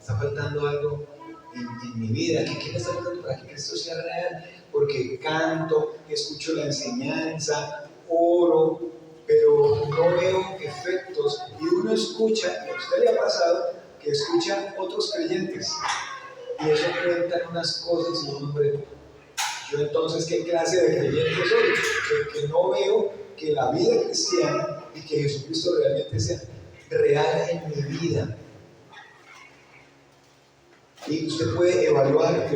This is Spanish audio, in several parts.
está faltando algo en mi vida. ¿Qué me está faltando para que Cristo sea real? Porque canto, escucho la enseñanza, oro, pero no veo efectos. Y uno escucha, a usted le ha pasado, que escucha otros creyentes y ellos cuentan unas cosas y un hombre, yo entonces qué clase de creyente soy, que no veo que la vida cristiana y que Jesucristo realmente sea real en mi vida. Y usted puede evaluar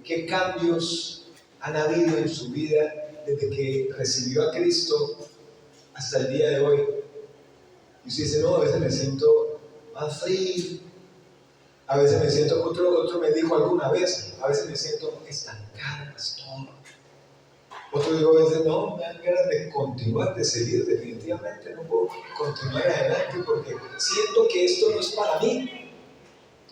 qué cambios han habido en su vida desde que recibió a Cristo hasta el día de hoy. Y usted dice, no, a veces me siento más frío, a veces me siento, otro me dijo alguna vez, a veces me siento estancado, pastor. Otro dijo a veces, no, me dan ganas de continuar, de seguir, definitivamente no puedo continuar adelante porque siento que esto no es para mí.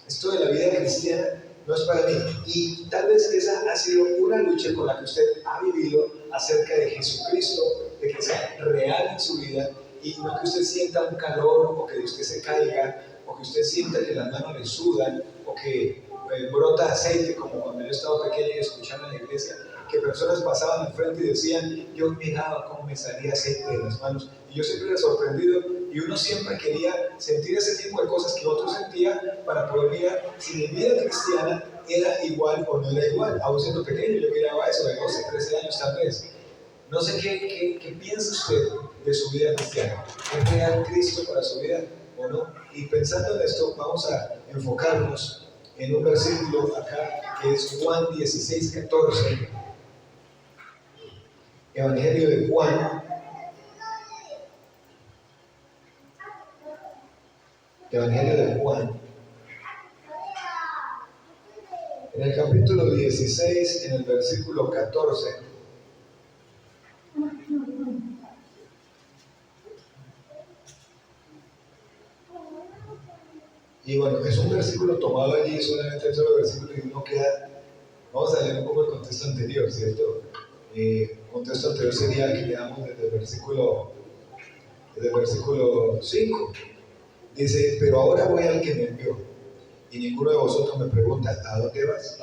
Esto de la vida cristiana no es para mí. Y tal vez esa ha sido una lucha con la que usted ha vivido acerca de Jesucristo, de que sea real en su vida y no que usted sienta un calor o que usted se caiga o que usted sienta que las manos le sudan o que brota aceite, como cuando yo estaba pequeño y escuchaba en la iglesia que personas pasaban al frente y decían, yo miraba cómo me salía aceite de las manos y yo siempre era sorprendido y uno siempre quería sentir ese tipo de cosas que otro sentía para poder mirar si mi vida cristiana era igual o no era igual. Aún siendo pequeño yo miraba eso de 12, 13 años tal vez. No sé qué piensa usted de su vida cristiana. ¿Es real Cristo para su vida o no? Y pensando en esto, vamos a enfocarnos en un versículo acá que es Juan 16:14. Evangelio de Juan. Evangelio de Juan. En el capítulo 16, en el versículo 14. Y bueno, es un versículo tomado allí, solamente el solo versículo y uno queda. Vamos a leer un poco el contexto anterior, ¿cierto? El contexto anterior sería que leamos desde el versículo 5. Dice, pero ahora voy al que me envió, y ninguno de vosotros me pregunta, ¿a dónde vas?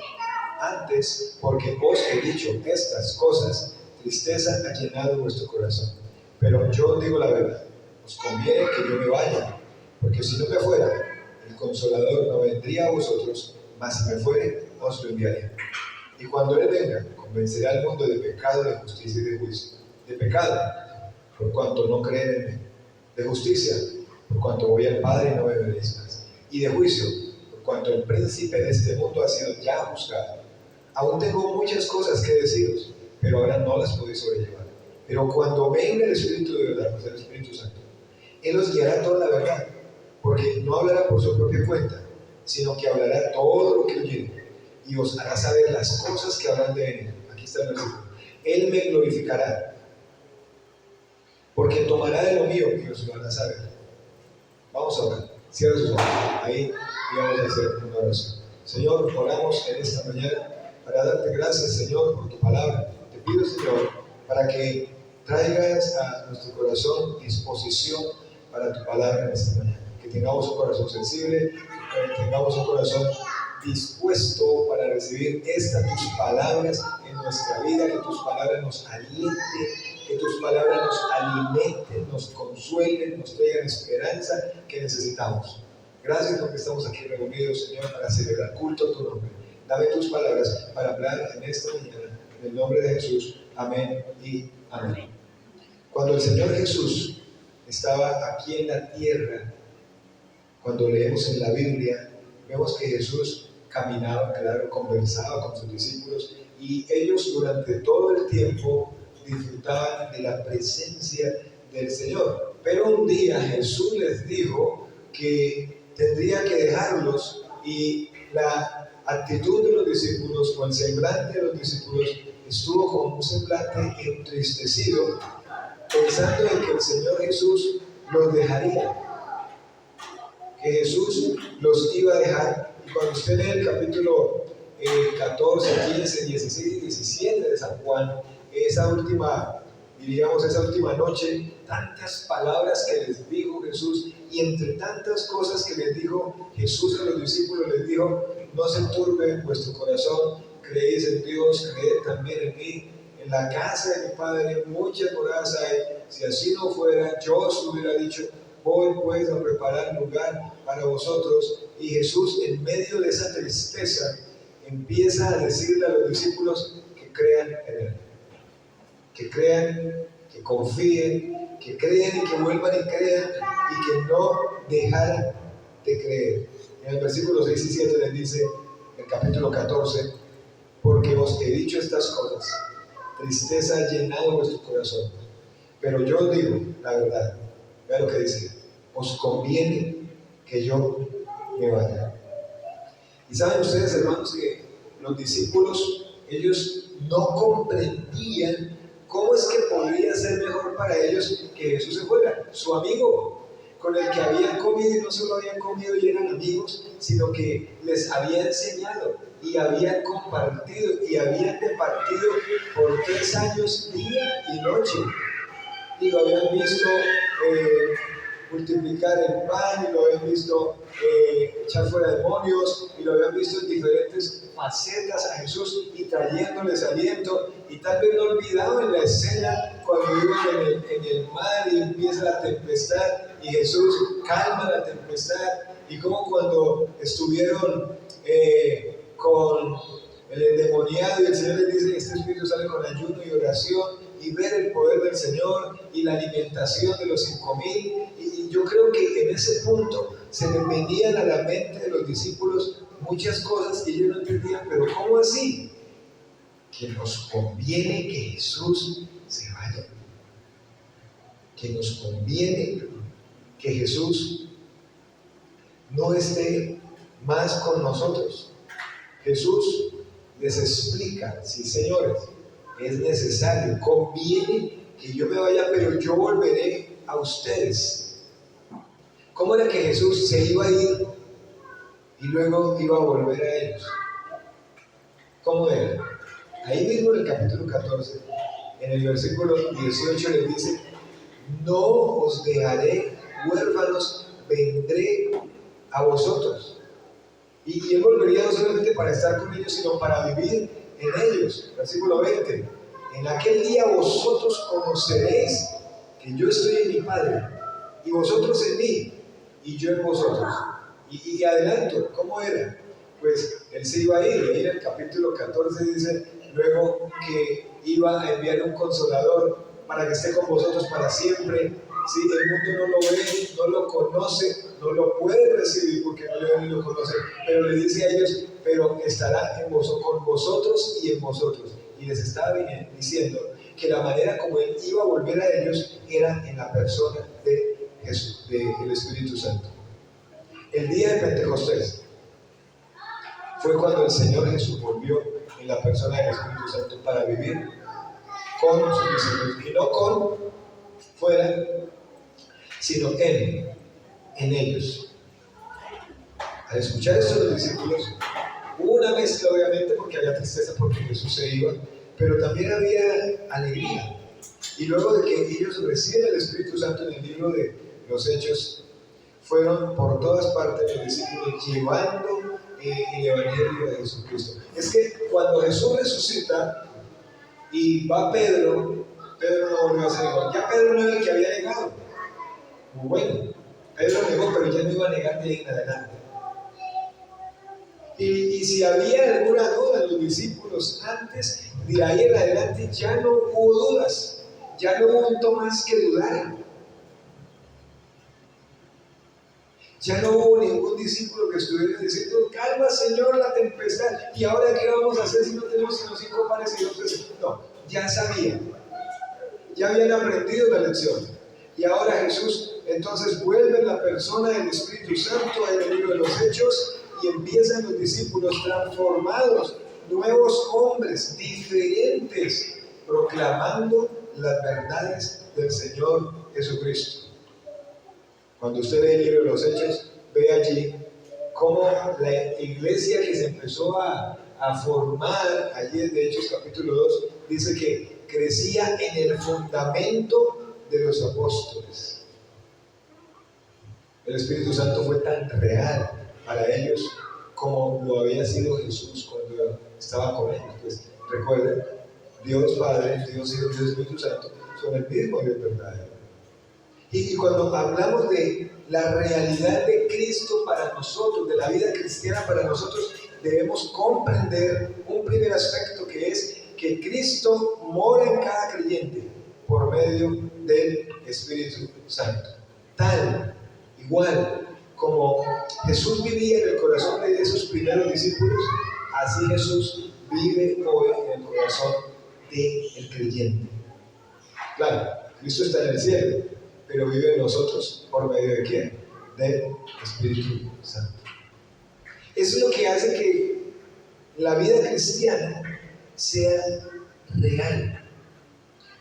Antes, porque os he dicho estas cosas, tristeza ha llenado vuestro corazón. Pero yo os digo la verdad, os conviene que yo me vaya, porque si no me fuera, el Consolador no vendría a vosotros, mas si me fuere, os lo enviaré. Y cuando Él venga, convencerá al mundo de pecado, de justicia y de juicio. De pecado, por cuanto no creen en mí. De justicia, por cuanto voy al Padre y no me veréis más. Y de juicio, por cuanto el príncipe de este mundo ha sido ya juzgado. Aún tengo muchas cosas que deciros, pero ahora no las podéis sobrellevar. Pero cuando venga el Espíritu de verdad, pues el Espíritu Santo, Él os guiará toda la verdad, porque no hablará por su propia cuenta, sino que hablará todo lo que oyere, y os hará saber las cosas que habrán de venir. Aquí está el versículo. Él me glorificará, porque tomará de lo mío y os lo hará saber. Vamos a orar. Cierra sus ojos. Ahí y vamos a hacer una oración. Señor, oramos en esta mañana para darte gracias, Señor, por tu palabra. Te pido, Señor, para que traigas a nuestro corazón disposición para tu palabra en esta mañana. Que tengamos un corazón sensible, que tengamos un corazón dispuesto para recibir tus palabras en nuestra vida, que tus palabras nos alienten, que tus palabras nos alimenten, nos consuelen, nos traigan esperanza que necesitamos. Gracias porque estamos aquí reunidos, Señor, para celebrar culto a tu nombre. Dame tus palabras para hablar en esta mañana, en el nombre de Jesús. Amén y amén. Cuando el Señor Jesús estaba aquí en la tierra, cuando leemos en la Biblia, vemos que Jesús caminaba, claro, conversaba con sus discípulos y ellos durante todo el tiempo disfrutaban de la presencia del Señor. Pero un día Jesús les dijo que tendría que dejarlos y la actitud de los discípulos o el semblante de los discípulos estuvo como un semblante entristecido, pensando en que el Señor Jesús los dejaría, que Jesús los iba a dejar. Y cuando usted lee el capítulo 14, 15, 16 y 17 de San Juan, esa última noche tantas palabras que les dijo Jesús y entre tantas cosas que les dijo Jesús a los discípulos, les dijo: no se turbe vuestro corazón, creéis en Dios, creed también en mí. En la casa de mi Padre muchas moradas hay. Si así no fuera, yo os hubiera dicho: voy pues a preparar lugar para vosotros. Y Jesús, en medio de esa tristeza, empieza a decirle a los discípulos que crean en Él, que crean, que confíen, que crean y que vuelvan y crean y que no dejaran de creer. En el versículo 6 y 7 les dice, en el capítulo 14: porque os he dicho estas cosas, tristeza ha llenado vuestro corazón, pero yo os digo la verdad. Vean lo que dice: os conviene que yo me vaya. Y saben ustedes, hermanos, que los discípulos, ellos no comprendían cómo es que podría ser mejor para ellos que Jesús se fuera, su amigo, con el que habían comido, y no solo habían comido y eran amigos, sino que les había enseñado y habían compartido y habían departido por 3 años día y noche, y lo habían visto multiplicar el pan, y lo habían visto echar fuera demonios, y lo habían visto en diferentes facetas a Jesús y trayéndoles aliento. Y tal vez no olvidaban la escena cuando iban en el mar y empieza la tempestad y Jesús calma la tempestad, y como cuando estuvieron con el endemoniado y el Señor les dice: este espíritu sale con ayuno y oración, y ver el poder del Señor y la alimentación de los 5,000. Y yo creo que en ese punto se les venían a la mente de los discípulos muchas cosas y ellos no entendían. Pero ¿cómo así? Que nos conviene que Jesús se vaya, que nos conviene que Jesús no esté más con nosotros. Jesús les explica: sí, señores, es necesario, conviene que yo me vaya, pero yo volveré a ustedes. ¿Cómo era que Jesús se iba a ir y luego iba a volver a ellos? ¿Cómo era? Ahí mismo en el capítulo 14, en el versículo 18 les dice: no os dejaré huérfanos, vendré a vosotros. Y él volvería no solamente para estar con ellos, sino para vivir en ellos. Versículo 20: en aquel día vosotros conoceréis que yo estoy en mi Padre, y vosotros en mí, y yo en vosotros. Y adelanto, ¿cómo era? Pues él se iba a ir. Ahí en el capítulo 14 dice luego que iba a enviar un consolador para que esté con vosotros para siempre. Sí, el mundo no lo ve, no lo conoce, no lo puede recibir porque no le ve ni lo conoce, pero le dice a ellos: pero estará con vosotros y en vosotros. Y les estaba diciendo que la manera como él iba a volver a ellos era en la persona de Jesús, del Espíritu Santo. El día de Pentecostés fue cuando el Señor Jesús volvió en la persona del Espíritu Santo para vivir con sus discípulos, y no con fuera, sino en ellos. Al escuchar esto los discípulos, hubo una mezcla obviamente, porque había tristeza porque Jesús se iba, pero también había alegría. Y luego de que ellos reciben el Espíritu Santo, en el libro de los Hechos, fueron por todas partes los discípulos llevando el Evangelio de Jesucristo. Es que cuando Jesús resucita y va Pedro no volvió a ser igual. Ya Pedro no era el que había negado. Bueno, Pedro negó, pero ya no iba a negar de ahí en adelante. Y si había alguna duda en los discípulos antes, de ahí en adelante ya no hubo dudas, ya no hubo un Tomás que dudara. Ya no hubo ningún discípulo que estuviera diciendo: calma, Señor, la tempestad, y ahora qué vamos a hacer si no tenemos sino 5 panes y 2 peces. No, ya sabían, ya habían aprendido la lección. Y ahora Jesús entonces vuelve en la persona del Espíritu Santo en el libro de los Hechos, y empiezan los discípulos transformados, nuevos hombres, diferentes, proclamando las verdades del Señor Jesucristo. Cuando usted lee el libro de los Hechos, ve allí cómo la iglesia que se empezó a formar, allí en Hechos capítulo 2, dice que crecía en el fundamento de los apóstoles. El Espíritu Santo fue tan real para ellos como lo había sido Jesús cuando estaba con ellos. Pues recuerden, Dios Padre, Dios Hijo y Dios Espíritu Santo son el mismo Dios verdadero. Y cuando hablamos de la realidad de Cristo para nosotros, de la vida cristiana para nosotros, debemos comprender un primer aspecto, que es que Cristo mora en cada creyente por medio del Espíritu Santo. Tal, igual como Jesús vivía en el corazón de esos primeros discípulos, así Jesús vive hoy en el corazón del creyente. Claro, Cristo está en el cielo, pero vive en nosotros por medio de ¿quién? Del Espíritu Santo. Eso es lo que hace que la vida cristiana sea real.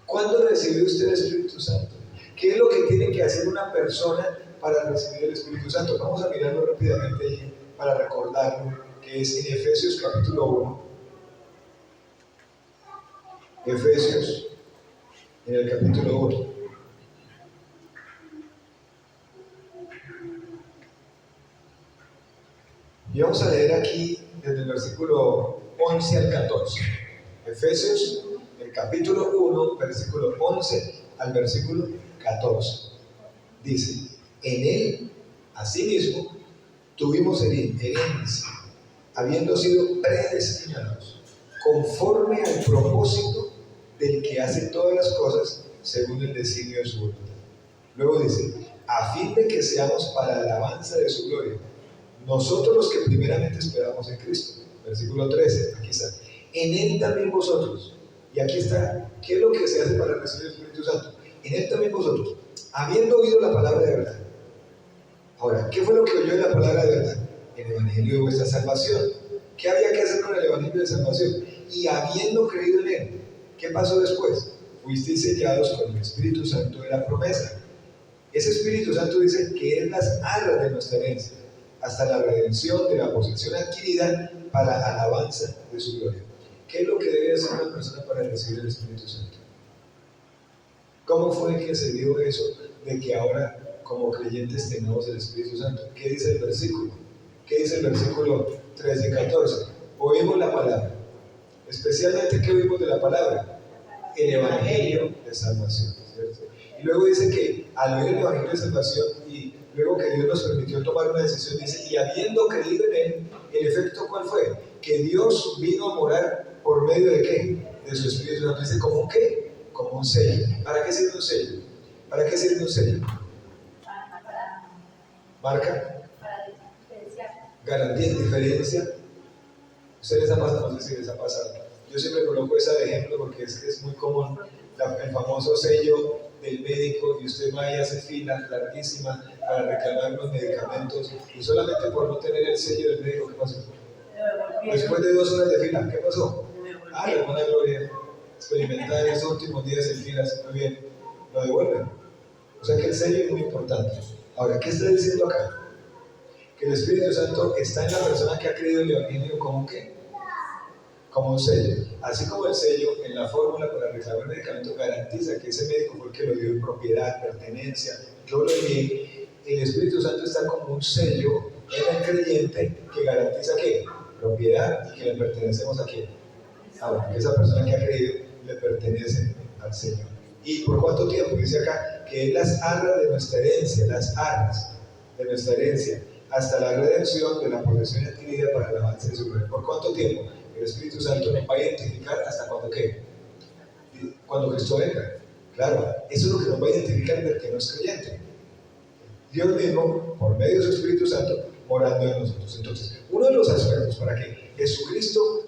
¿Cuándo recibió usted el Espíritu Santo? ¿Qué es lo que tiene que hacer una persona para recibir el Espíritu Santo? Vamos a mirarlo rápidamente ahí para recordarlo, que es en Efesios capítulo 1. Efesios, en el capítulo 1. Y vamos a leer aquí desde el versículo 11 al 14. Efesios, el capítulo 1, versículo 11 al versículo 14. Dice: en él, asimismo, tuvimos herencia, habiendo sido predestinados, conforme al propósito del que hace todas las cosas según el designio de su voluntad. Luego dice: a fin de que seamos para la alabanza de su gloria, nosotros los que primeramente esperamos en Cristo. Versículo 13, aquí está: en él también vosotros. Y aquí está, ¿qué es lo que se hace para recibir el Espíritu Santo? En él también vosotros, habiendo oído la palabra de verdad. Ahora, ¿qué fue lo que oyó de la palabra de verdad? El evangelio de vuestra salvación. ¿Qué había que hacer con el evangelio de salvación? Y habiendo creído en él, ¿qué pasó después? Fuisteis sellados con el Espíritu Santo de la promesa. Ese Espíritu Santo dice que es las arras de nuestra herencia, hasta la redención de la posesión adquirida para alabanza de su gloria. ¿Qué es lo que debe hacer una persona para recibir el Espíritu Santo? ¿Cómo fue que se dio eso de que ahora como creyentes tengamos el Espíritu Santo? ¿Qué dice el versículo? ¿Qué dice el versículo 13 y 14? Oímos la palabra. Especialmente, ¿qué oímos de la palabra? El evangelio de salvación, ¿cierto? Y luego dice que al oír el evangelio de salvación y luego que Dios nos permitió tomar una decisión, dice: y habiendo creído en él, ¿el efecto cuál fue? Que Dios vino a morar por medio de ¿qué? De su Espíritu Santo. Dice: ¿como un qué? Como un sello. ¿Para qué sirve un sello? ¿Para qué sirve un sello? ¿Marca? Garantía, diferencia. Ustedes les ha pasado, no sé si les ha pasado. Yo siempre coloco ese de ejemplo porque es muy común, el famoso sello del médico, y usted va y hace fila larguísima para reclamar los medicamentos, y solamente por no tener el sello del médico, ¿qué pasó? Después de 2 horas de fila, ¿qué pasó? Ah, la buena gloria, experimentar estos últimos días en filas, muy bien, lo devuelven. O sea que el sello es muy importante. Ahora, ¿qué está diciendo acá? Que el Espíritu Santo está en la persona que ha creído el evangelio como ¿qué? Como un sello. Así como el sello en la fórmula para reclamar el medicamento garantiza que ese médico fue el que lo dio en propiedad, pertenencia, yo lo envié. El Espíritu Santo está como un sello en el creyente que garantiza ¿qué? Propiedad, y que le pertenecemos a quién. Ahora, que esa persona que ha creído le pertenece al Señor. ¿Y por cuánto tiempo? Dice acá que es las arras de nuestra herencia, las arras de nuestra herencia, hasta la redención de la posesión adquirida para el avance de su gloria. ¿Por cuánto tiempo? El Espíritu Santo nos va a identificar hasta cuando ¿qué? Cuando Cristo venga. Claro, eso es lo que nos va a identificar del que no es creyente. Dios mismo, por medio de su Espíritu Santo, morando en nosotros. Entonces, uno de los aspectos para que Jesucristo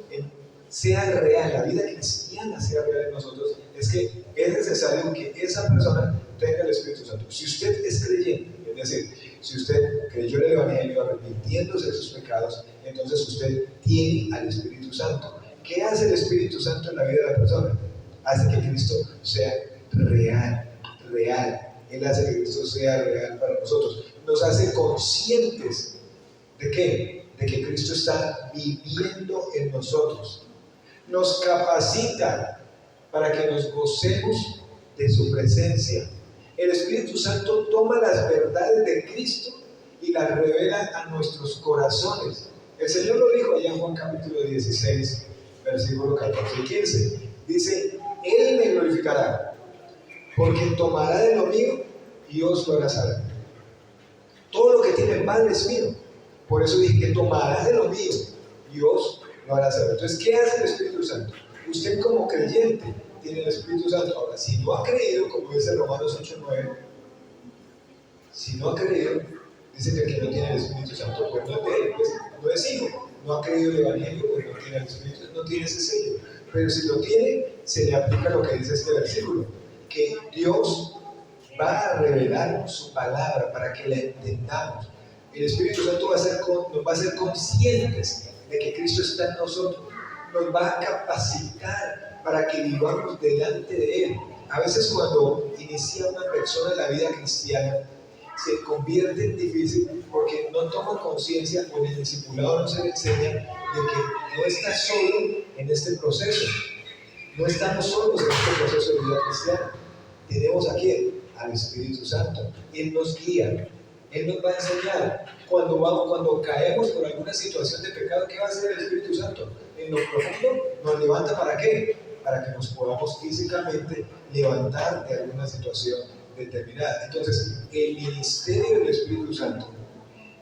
sea real, la vida cristiana sea real en nosotros, es que es necesario que esa persona tenga el Espíritu Santo. Si usted es creyente, es decir, si usted creyó en el Evangelio arrepintiéndose de sus pecados, entonces usted tiene al Espíritu Santo. ¿Qué hace el Espíritu Santo en la vida de la persona? Hace que Cristo sea real. Él hace que Cristo sea real para nosotros. Nos hace conscientes ¿de qué? De que Cristo está viviendo en nosotros. Nos capacita para que nos gocemos de su presencia. El Espíritu Santo toma las verdades de Cristo y las revela a nuestros corazones. El Señor lo dijo allá en Juan capítulo 16, versículo 14 y 15. Dice, Él me glorificará, porque tomará de lo mío y os lo hará saber. Todo lo que tiene el Padre es mío. Por eso dije que tomará de lo mío y os lo hará saber. Entonces, ¿qué hace el Espíritu Santo? Usted como creyente tiene el Espíritu Santo. Ahora, si no ha creído, como dice Romanos 8:9, si no ha creído, dice que el que no tiene el Espíritu Santo, pues no es de él, pues no es hijo. No ha creído el Evangelio, pues no tiene el Espíritu, no tiene ese sello. Pero si lo tiene, se le aplica lo que dice este versículo, que Dios va a revelar su palabra para que la entendamos. El Espíritu Santo nos va a hacer conscientes de que Cristo está en nosotros, nos va a capacitar para que vivamos delante de Él. A veces cuando inicia una persona la vida cristiana, se convierte en difícil porque no toma conciencia, o en el discipulado no se le enseña de que no está solo en este proceso. No estamos solos en este proceso de vida cristiana. Tenemos aquí al Espíritu Santo. Él nos guía, Él nos va a enseñar. Cuando caemos por alguna situación de pecado, ¿qué va a hacer el Espíritu Santo? En lo profundo nos levanta, ¿para qué? Para que nos podamos físicamente levantar de alguna situación determinada. Entonces, el ministerio del Espíritu Santo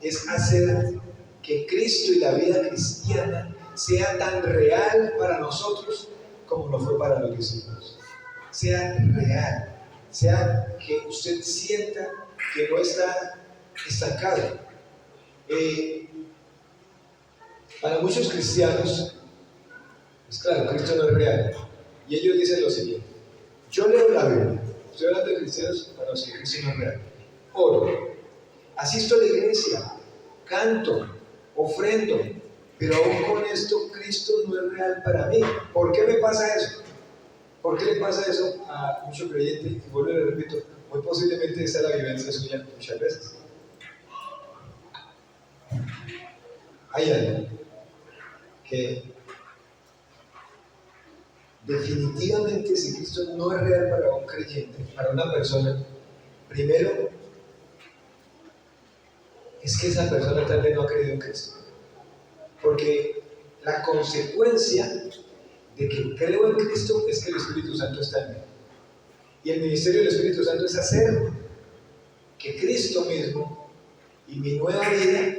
es hacer que Cristo y la vida cristiana sea tan real para nosotros como lo fue para los discípulos. Sea real, sea que usted sienta que no está estancado. Para muchos cristianos, pues claro, Cristo no es real. Y ellos dicen lo siguiente: yo leo la Biblia, estoy hablando de cristianos para los que Cristo no es real. Oro, asisto a la iglesia, canto, ofrendo, pero aún con esto Cristo no es real para mí. ¿Por qué me pasa eso? ¿Por qué le pasa eso a muchos creyentes? Y vuelvo y le repito, muy posiblemente esta es la vivencia suya muchas veces. Hay algo que definitivamente, si Cristo no es real para un creyente, para una persona, primero es que esa persona tal vez no ha creído en Cristo. Porque la consecuencia de que creo en Cristo es que el Espíritu Santo está en mí. Y el ministerio del Espíritu Santo es hacer que Cristo mismo y mi nueva vida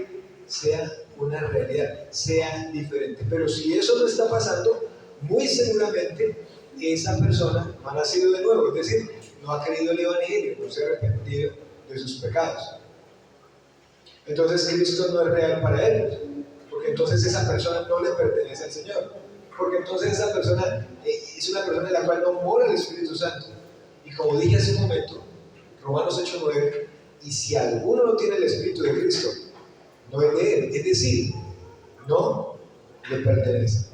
sea una realidad, sea diferente. Pero si eso no está pasando, muy seguramente esa persona no ha nacido de nuevo, es decir, no ha creído el Evangelio, no se ha arrepentido de sus pecados. Entonces Cristo no es real para ellos, porque entonces esa persona no le pertenece al Señor, porque entonces esa persona es una persona en la cual no mora el Espíritu Santo. Y como dije hace un momento, Romanos 8:9, y si alguno no tiene el Espíritu de Cristo, no es de Él, es decir, no le pertenece.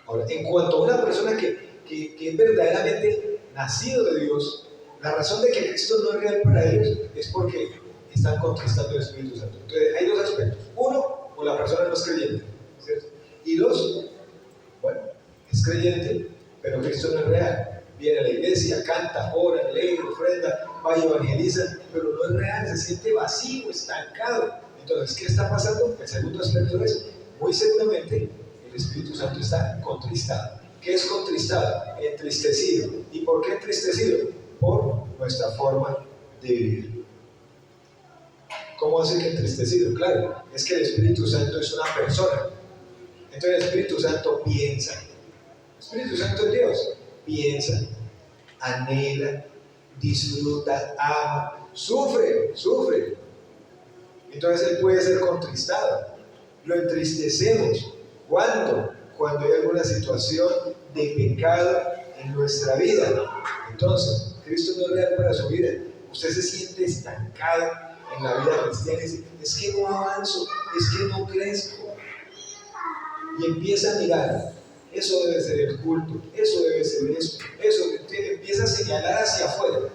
Ahora, en cuanto a una persona que es verdaderamente nacido de Dios, la razón de que Cristo no es real para ellos es porque están contristando el Espíritu Santo. Entonces, hay dos aspectos. Uno, o la persona no es creyente, ¿cierto? Y dos, bueno, es creyente, pero Cristo no es real. Viene a la iglesia, canta, ora, lee, ofrenda, va y evangeliza, pero no es real, se siente vacío, estancado. Entonces, ¿qué está pasando? El segundo aspecto es, muy seguramente, el Espíritu Santo está contristado. ¿Qué es contristado? Entristecido. ¿Y por qué entristecido? Por nuestra forma de vivir. ¿Cómo hace que entristecido? Claro, es que el Espíritu Santo es una persona. Entonces el Espíritu Santo piensa. El Espíritu Santo es Dios. Piensa, anhela, disfruta, ama, sufre. Entonces Él puede ser contristado. Lo entristecemos. ¿Cuándo? Cuando hay alguna situación de pecado en nuestra vida. Entonces, Cristo no es real para su vida. Usted se siente estancado en la vida cristiana y dice, es que no avanzo, es que no crezco. Y empieza a mirar, eso debe ser el culto, eso debe ser esto, eso empieza a señalar hacia afuera.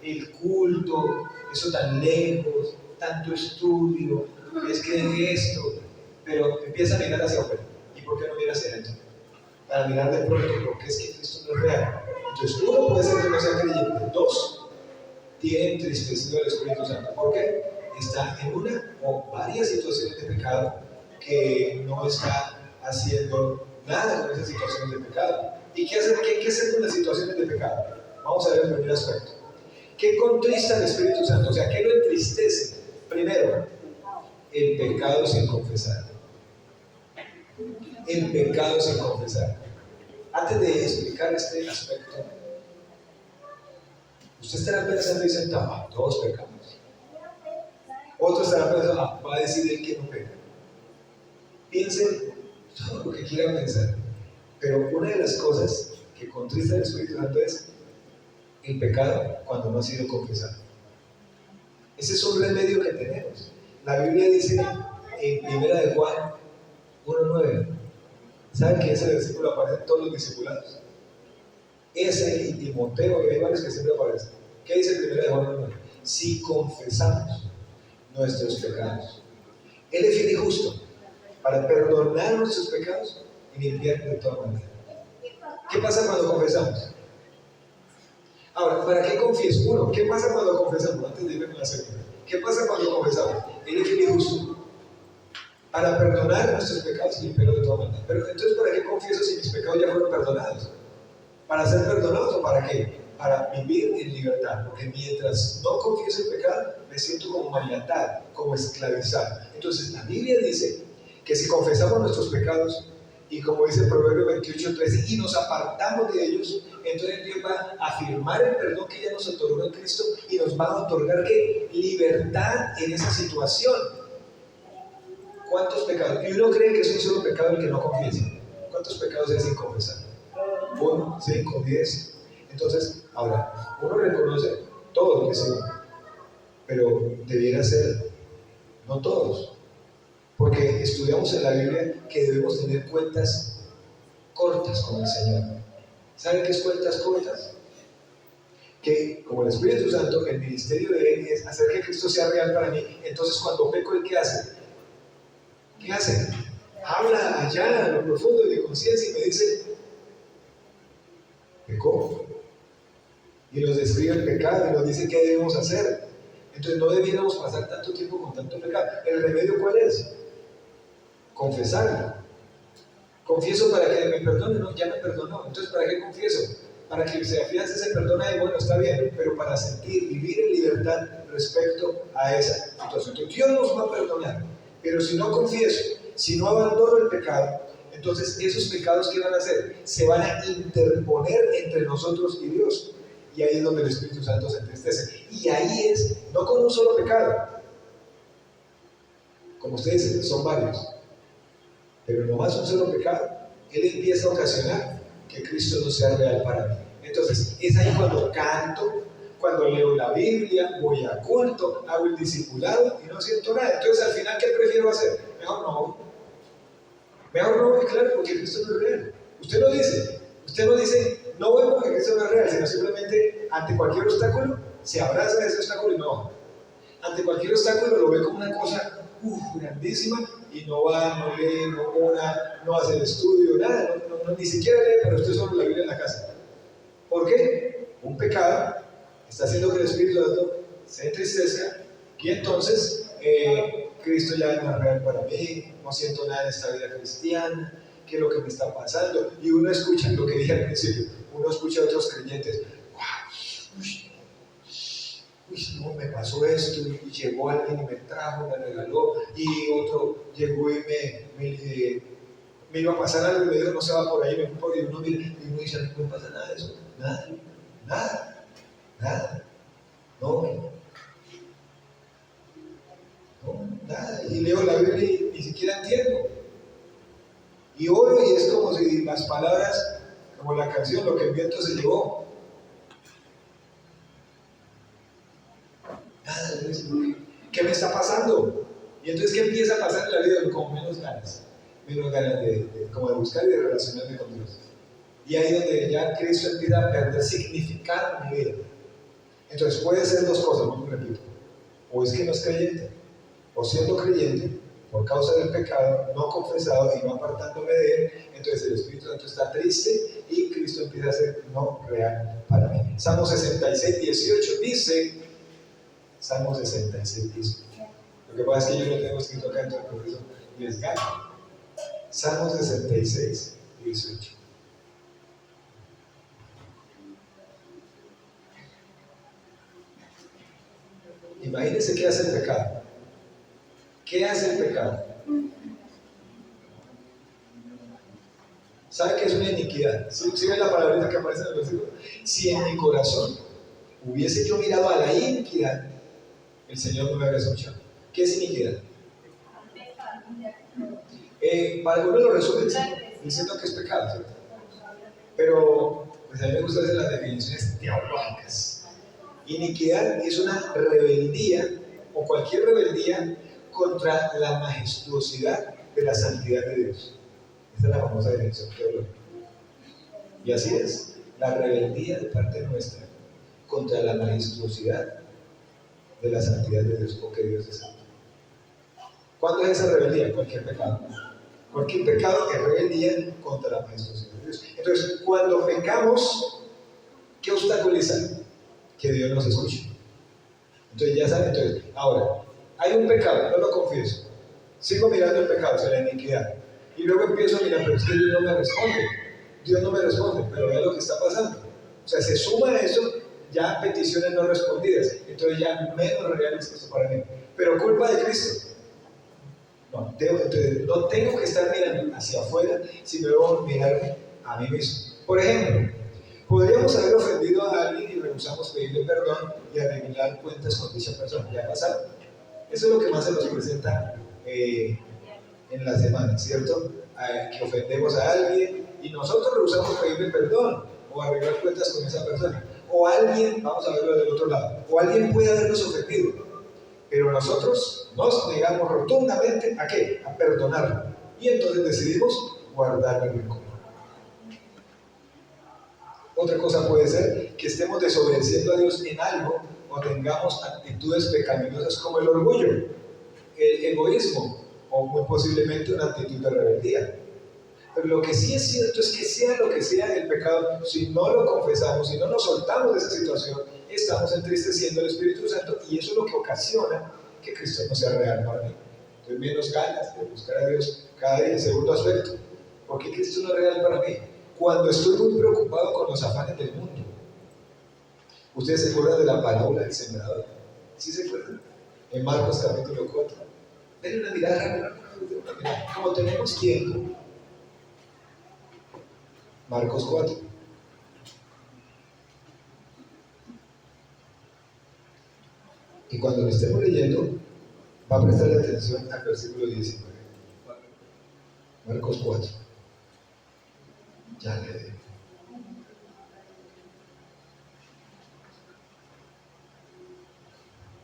El culto, eso tan lejos, tanto estudio, es que esto, pero empieza a mirar hacia afuera. ¿Y por qué no mira hacia adentro? Para mirar de pronto, porque es que Cristo no es real. Entonces, uno puede ser que no sea creyente. Dos, tiene entristecido al Espíritu Santo. ¿Por qué? Está en una o varias situaciones de pecado que no está haciendo nada con esas situaciones de pecado. ¿Y qué hacer con las situaciones de pecado? Vamos a ver el primer aspecto. ¿Qué contrista al Espíritu Santo? O sea, ¿qué lo entristece? Primero, el pecado sin confesar. El pecado sin confesar. Antes de explicar este aspecto, usted estará pensando y dice, todos pecamos. Otros estarán pensando, va a decir él que no peca. Piensen todo lo que quieran pensar. Pero una de las cosas que contrista al Espíritu Santo es el pecado cuando no ha sido confesado. Ese es un remedio que tenemos. La Biblia dice en 1 de Juan 1:9. ¿Saben que ese versículo aparece en todos los discipulados? Ese y Timoteo, y hay varios que siempre aparecen. ¿Qué dice 1 de Juan 1:9? Si confesamos nuestros pecados, Él es fiel y justo para perdonar nuestros pecados y limpiar de toda maldad. ¿Qué pasa cuando confesamos? Ahora, ¿para qué confieso? Uno, ¿qué pasa cuando confesamos? Antes de irme con la segunda. ¿Qué pasa cuando confesamos? Él es fiel y justo para perdonar nuestros pecados y limpiarlos de toda maldad. Pero entonces, ¿para qué confieso si mis pecados ya fueron perdonados? ¿Para ser perdonados o para qué? Para vivir en libertad. Porque mientras no confieso el pecado, me siento como maniatado, como esclavizado. Entonces, la Biblia dice que si confesamos nuestros pecados, y como dice el Proverbio 28:13, y nos apartamos de ellos, entonces Dios va a afirmar el perdón que ya nos otorgó en Cristo y nos va a otorgar ¿qué? Libertad en esa situación. ¿Cuántos pecados? Y uno cree que es un solo pecado el que no confiesa. ¿Cuántos pecados hay sin confesar? 1, 5, 10. Entonces, ahora, uno reconoce todo lo que se va, pero debiera ser no todos. Porque estudiamos en la Biblia que debemos tener cuentas cortas con el Señor. ¿Saben qué es cuentas cortas? Que como el Espíritu Santo, el ministerio de Él es hacer que Cristo sea real para mí. Entonces cuando peco, ¿Él qué hace? ¿Qué hace? Habla allá en lo profundo de mi conciencia y me dice, pecó. Y nos describe el pecado y nos dice qué debemos hacer. Entonces no debiéramos pasar tanto tiempo con tanto pecado. ¿El remedio cuál es? Confesarlo. Confieso para que me perdone, no, ya me perdonó. Entonces, ¿para qué confieso? Para que se afiance ese perdón y bueno, está bien, pero para sentir, vivir en libertad respecto a esa situación. Entonces, Dios nos va a perdonar, pero si no confieso, si no abandono el pecado, entonces esos pecados ¿qué van a hacer? Se van a interponer entre nosotros y Dios. Y ahí es donde el Espíritu Santo se entristece. Y ahí es, no con un solo pecado, como ustedes dicen, son varios. Pero nomás un solo pecado, Él empieza a ocasionar que Cristo no sea real para mí. Entonces, es ahí cuando canto, cuando leo la Biblia, voy a culto, hago el discipulado y no siento nada. Entonces, al final, ¿qué prefiero hacer? Mejor no voy. Mejor no voy, claro, porque Cristo no es real. Usted no dice, no voy porque Cristo no es real, sino simplemente ante cualquier obstáculo, se abraza de ese obstáculo y no. Ante cualquier obstáculo lo ve como una cosa grandísima y no va, no lee, no ora, no hace el estudio, nada, ni siquiera lee, pero usted solo la Biblia en la casa. ¿Por qué? Un pecado está haciendo que el Espíritu Santo se entristezca y entonces Cristo ya no es real para mí, no siento nada en esta vida cristiana, qué es lo que me está pasando. Y uno escucha lo que dije al principio, uno escucha a otros creyentes, no, me pasó esto, y llegó alguien y me trajo, me regaló, y otro llegó y me iba a pasar algo y me dijo, no se va por ahí, me fui por ahí, y uno dice, no me pasa nada de eso, nada, no, nada, y leo la Biblia y ni siquiera entiendo, y oro y es como si las palabras, como la canción, lo que el viento se llevó. ¿Qué me está pasando? Y entonces, ¿qué empieza a pasar en la vida? Como menos ganas como de buscar y de relacionarme con Dios. Y ahí es donde ya Cristo empieza a perder significado en mi vida. Entonces puede ser dos cosas, no me repito. O es que no es creyente, o siendo creyente, por causa del pecado, no confesado y no apartándome de él, entonces el Espíritu Santo está triste y Cristo empieza a ser no real para mí. Salmo 66, 18 dice, Salmo 66, 18. Lo que pasa es que yo lo tengo escrito acá, entonces por eso les gano. Salmo 66, 18. Imagínense qué hace el pecado. ¿Qué hace el pecado? ¿Sabe qué es una iniquidad? ¿Sí ven la palabrita que aparece en el versículo? Si en mi corazón hubiese yo mirado a la iniquidad, el Señor no me habría escuchado. ¿Qué es iniquidad? Para algunos lo resumen diciendo que es pecado, ¿cierto? Pero pues a mí me gusta hacer las definiciones teológicas. Iniquidad es una rebeldía o cualquier rebeldía contra la majestuosidad de la santidad de Dios. Esta es la famosa definición teológica. Y así es, la rebeldía de parte nuestra contra la majestuosidad de la santidad de Dios, porque Dios es santo. ¿Cuándo es esa rebeldía? Cualquier pecado. Cualquier pecado es rebeldía contra la majestuosidad de Dios. Entonces, cuando pecamos, ¿qué obstaculiza? Que Dios nos escuche. Entonces, ya saben, ahora, hay un pecado, no lo confieso. Sigo mirando el pecado, o sea, la iniquidad. Y luego empiezo a mirar, pero es que Dios no me responde. Dios no me responde, pero vea lo que está pasando. O sea, se suma a eso ya peticiones no respondidas. Entonces ya menos real es esto para mí. Pero culpa de Cristo. No, entonces, no tengo que estar mirando hacia afuera, sino debo mirarme a mí mismo. Por ejemplo, podríamos haber ofendido a alguien y rehusamos pedirle perdón y arreglar cuentas con dicha persona. Ya ha pasado. Eso es lo que más se nos presenta en la semana, ¿cierto? Que ofendemos a alguien y nosotros rehusamos pedirle perdón o arreglar cuentas con esa persona. O alguien, vamos a verlo del otro lado, o alguien puede habernos ofendido, pero nosotros nos negamos rotundamente ¿a qué? A perdonarlo. Y entonces decidimos guardar el rencor. Otra cosa puede ser que estemos desobedeciendo a Dios en algo o tengamos actitudes pecaminosas como el orgullo, el egoísmo o muy posiblemente una actitud de rebeldía. Pero lo que sí es cierto es que sea lo que sea el pecado, si no lo confesamos, si no nos soltamos de esa situación, estamos entristeciendo al Espíritu Santo y eso es lo que ocasiona que Cristo no sea real para mí. Entonces menos ganas de buscar a Dios cada día. Segundo aspecto, ¿por qué Cristo no es real para mí? Cuando estoy muy preocupado con los afanes del mundo. ¿Ustedes se acuerdan de la parábola del sembrador? ¿Sí se acuerdan? En Marcos capítulo 4. Denle una mirada, como tenemos tiempo. Marcos 4. Y cuando lo estemos leyendo, va a prestarle atención al versículo 19. Marcos 4. Ya le digo.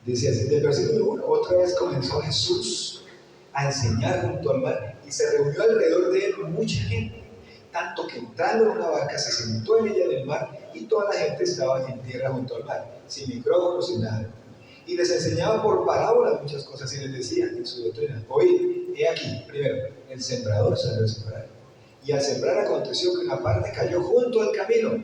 Dice así, del versículo 1, otra vez comenzó Jesús a enseñar junto al mar y se reunió alrededor de él mucha gente, tanto que entrando en una barca se sentó en ella en el mar y toda la gente estaba en tierra junto al mar, sin micrófonos, sin nada. Y les enseñaba por parábolas muchas cosas y les decía en su doctrina, oíd, he aquí, primero, el sembrador salió a sembrar. Y al sembrar aconteció que una parte cayó junto al camino.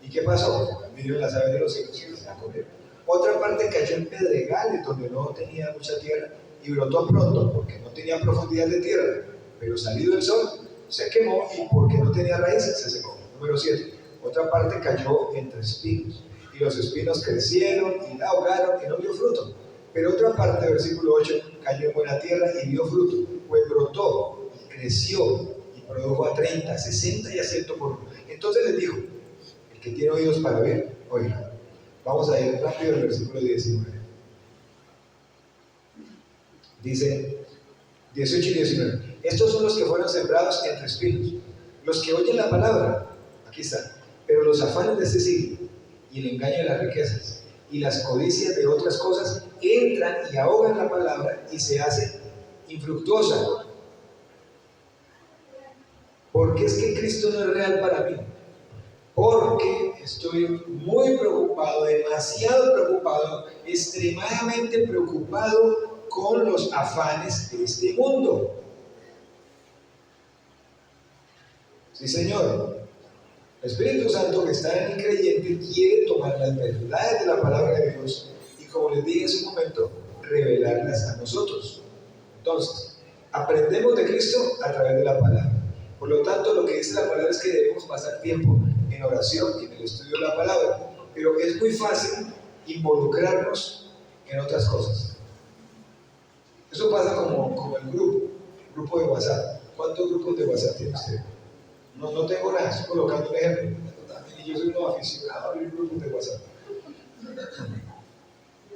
¿Y qué pasó? Vinieron las aves de los cielos y se la comieron. Otra parte cayó en pedregales donde no tenía mucha tierra y brotó pronto porque no tenía profundidad de tierra, pero salido el sol se quemó y porque no tenía raíces se secó. Número 7. Otra parte cayó entre espinos y los espinos crecieron y la ahogaron y no dio fruto. Pero otra parte, versículo 8, cayó en buena tierra y dio fruto, pues brotó y creció y produjo a 30, 60 y a 100 por uno. Entonces les dijo, el que tiene oídos para oír, oiga. Vamos a ir rápido al versículo 19. Dice 18 y 19. Estos son los que fueron sembrados entre espinos, los que oyen la palabra, aquí está, pero los afanes de este siglo y el engaño de las riquezas y las codicias de otras cosas entran y ahogan la palabra y se hace infructuosa. ¿Por qué es que Cristo no es real para mí? Porque estoy muy preocupado, demasiado preocupado, extremadamente preocupado con los afanes de este mundo. Sí, Señor. El Espíritu Santo que está en el creyente quiere tomar las verdades de la palabra de Dios y como les dije hace un momento, revelarlas a nosotros. Entonces, aprendemos de Cristo a través de la palabra. Por lo tanto, lo que dice la palabra es que debemos pasar tiempo en oración y en el estudio de la palabra. Pero es muy fácil involucrarnos en otras cosas. Eso pasa como el grupo de WhatsApp. ¿Cuántos grupos de WhatsApp tiene usted? No tengo nada, estoy colocando un ejemplo. Y yo soy un aficionado a abrir grupos de WhatsApp.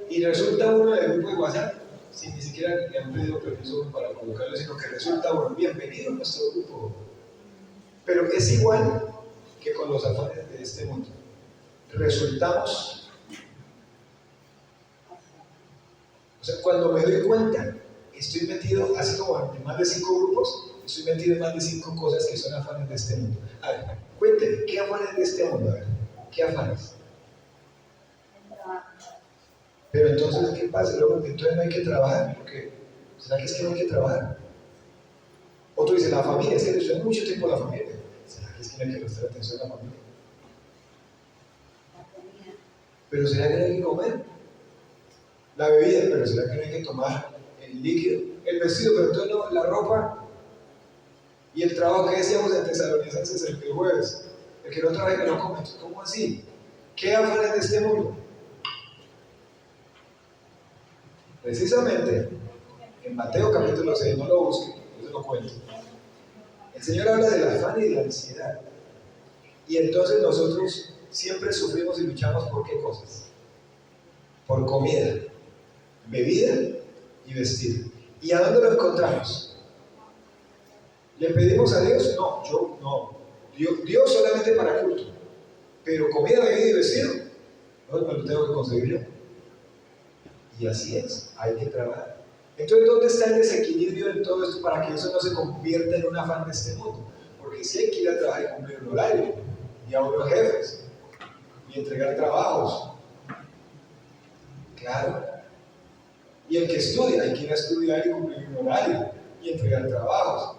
Y resulta uno del grupo de WhatsApp, sin ni siquiera le han pedido permiso para colocarlo, sino que resulta uno, bienvenido a nuestro grupo. Pero es igual que con los afanes de este mundo. Resultamos, o sea, cuando me doy cuenta, estoy metido, así como en más de 5 grupos, estoy metido en más de 5 cosas que son afanes de este mundo. A ver, cuéntenme, ¿qué afanes de este mundo? A ver, ¿qué afanes? Pero entonces, ¿qué pasa? Luego, entonces no hay que trabajar, ¿por qué? ¿Será que es que no hay que trabajar? Otro dice, la familia, es que le suena mucho tiempo a la familia. ¿Será que es que no hay que prestar atención a la familia? ¿Pero será que no hay que comer? La bebida, pero será que no hay que tomar el líquido? El vestido, pero entonces no, la ropa. Y el trabajo que decíamos en Tesalonicenses el jueves, el que no trabaja que no come. ¿Cómo así? ¿Qué afanes de este mundo? Precisamente, en Mateo capítulo 6, no lo busquen, yo se lo cuento. El Señor habla del afán y de la ansiedad. Y entonces nosotros siempre sufrimos y luchamos por qué cosas. Por comida, bebida y vestido. ¿Y a dónde lo encontramos? ¿Le pedimos a Dios? No, yo no. Dios solamente para culto. Pero comida, bebida y vestido, no me lo tengo que conseguir yo. Y así es, hay que trabajar. Entonces, ¿dónde está el desequilibrio en todo esto para que eso no se convierta en un afán de este mundo? Porque sí hay que ir a trabajar y cumplir un horario, y a unos jefes, y entregar trabajos. Claro. Y el que estudia, hay que ir a estudiar y cumplir un horario, y entregar trabajos.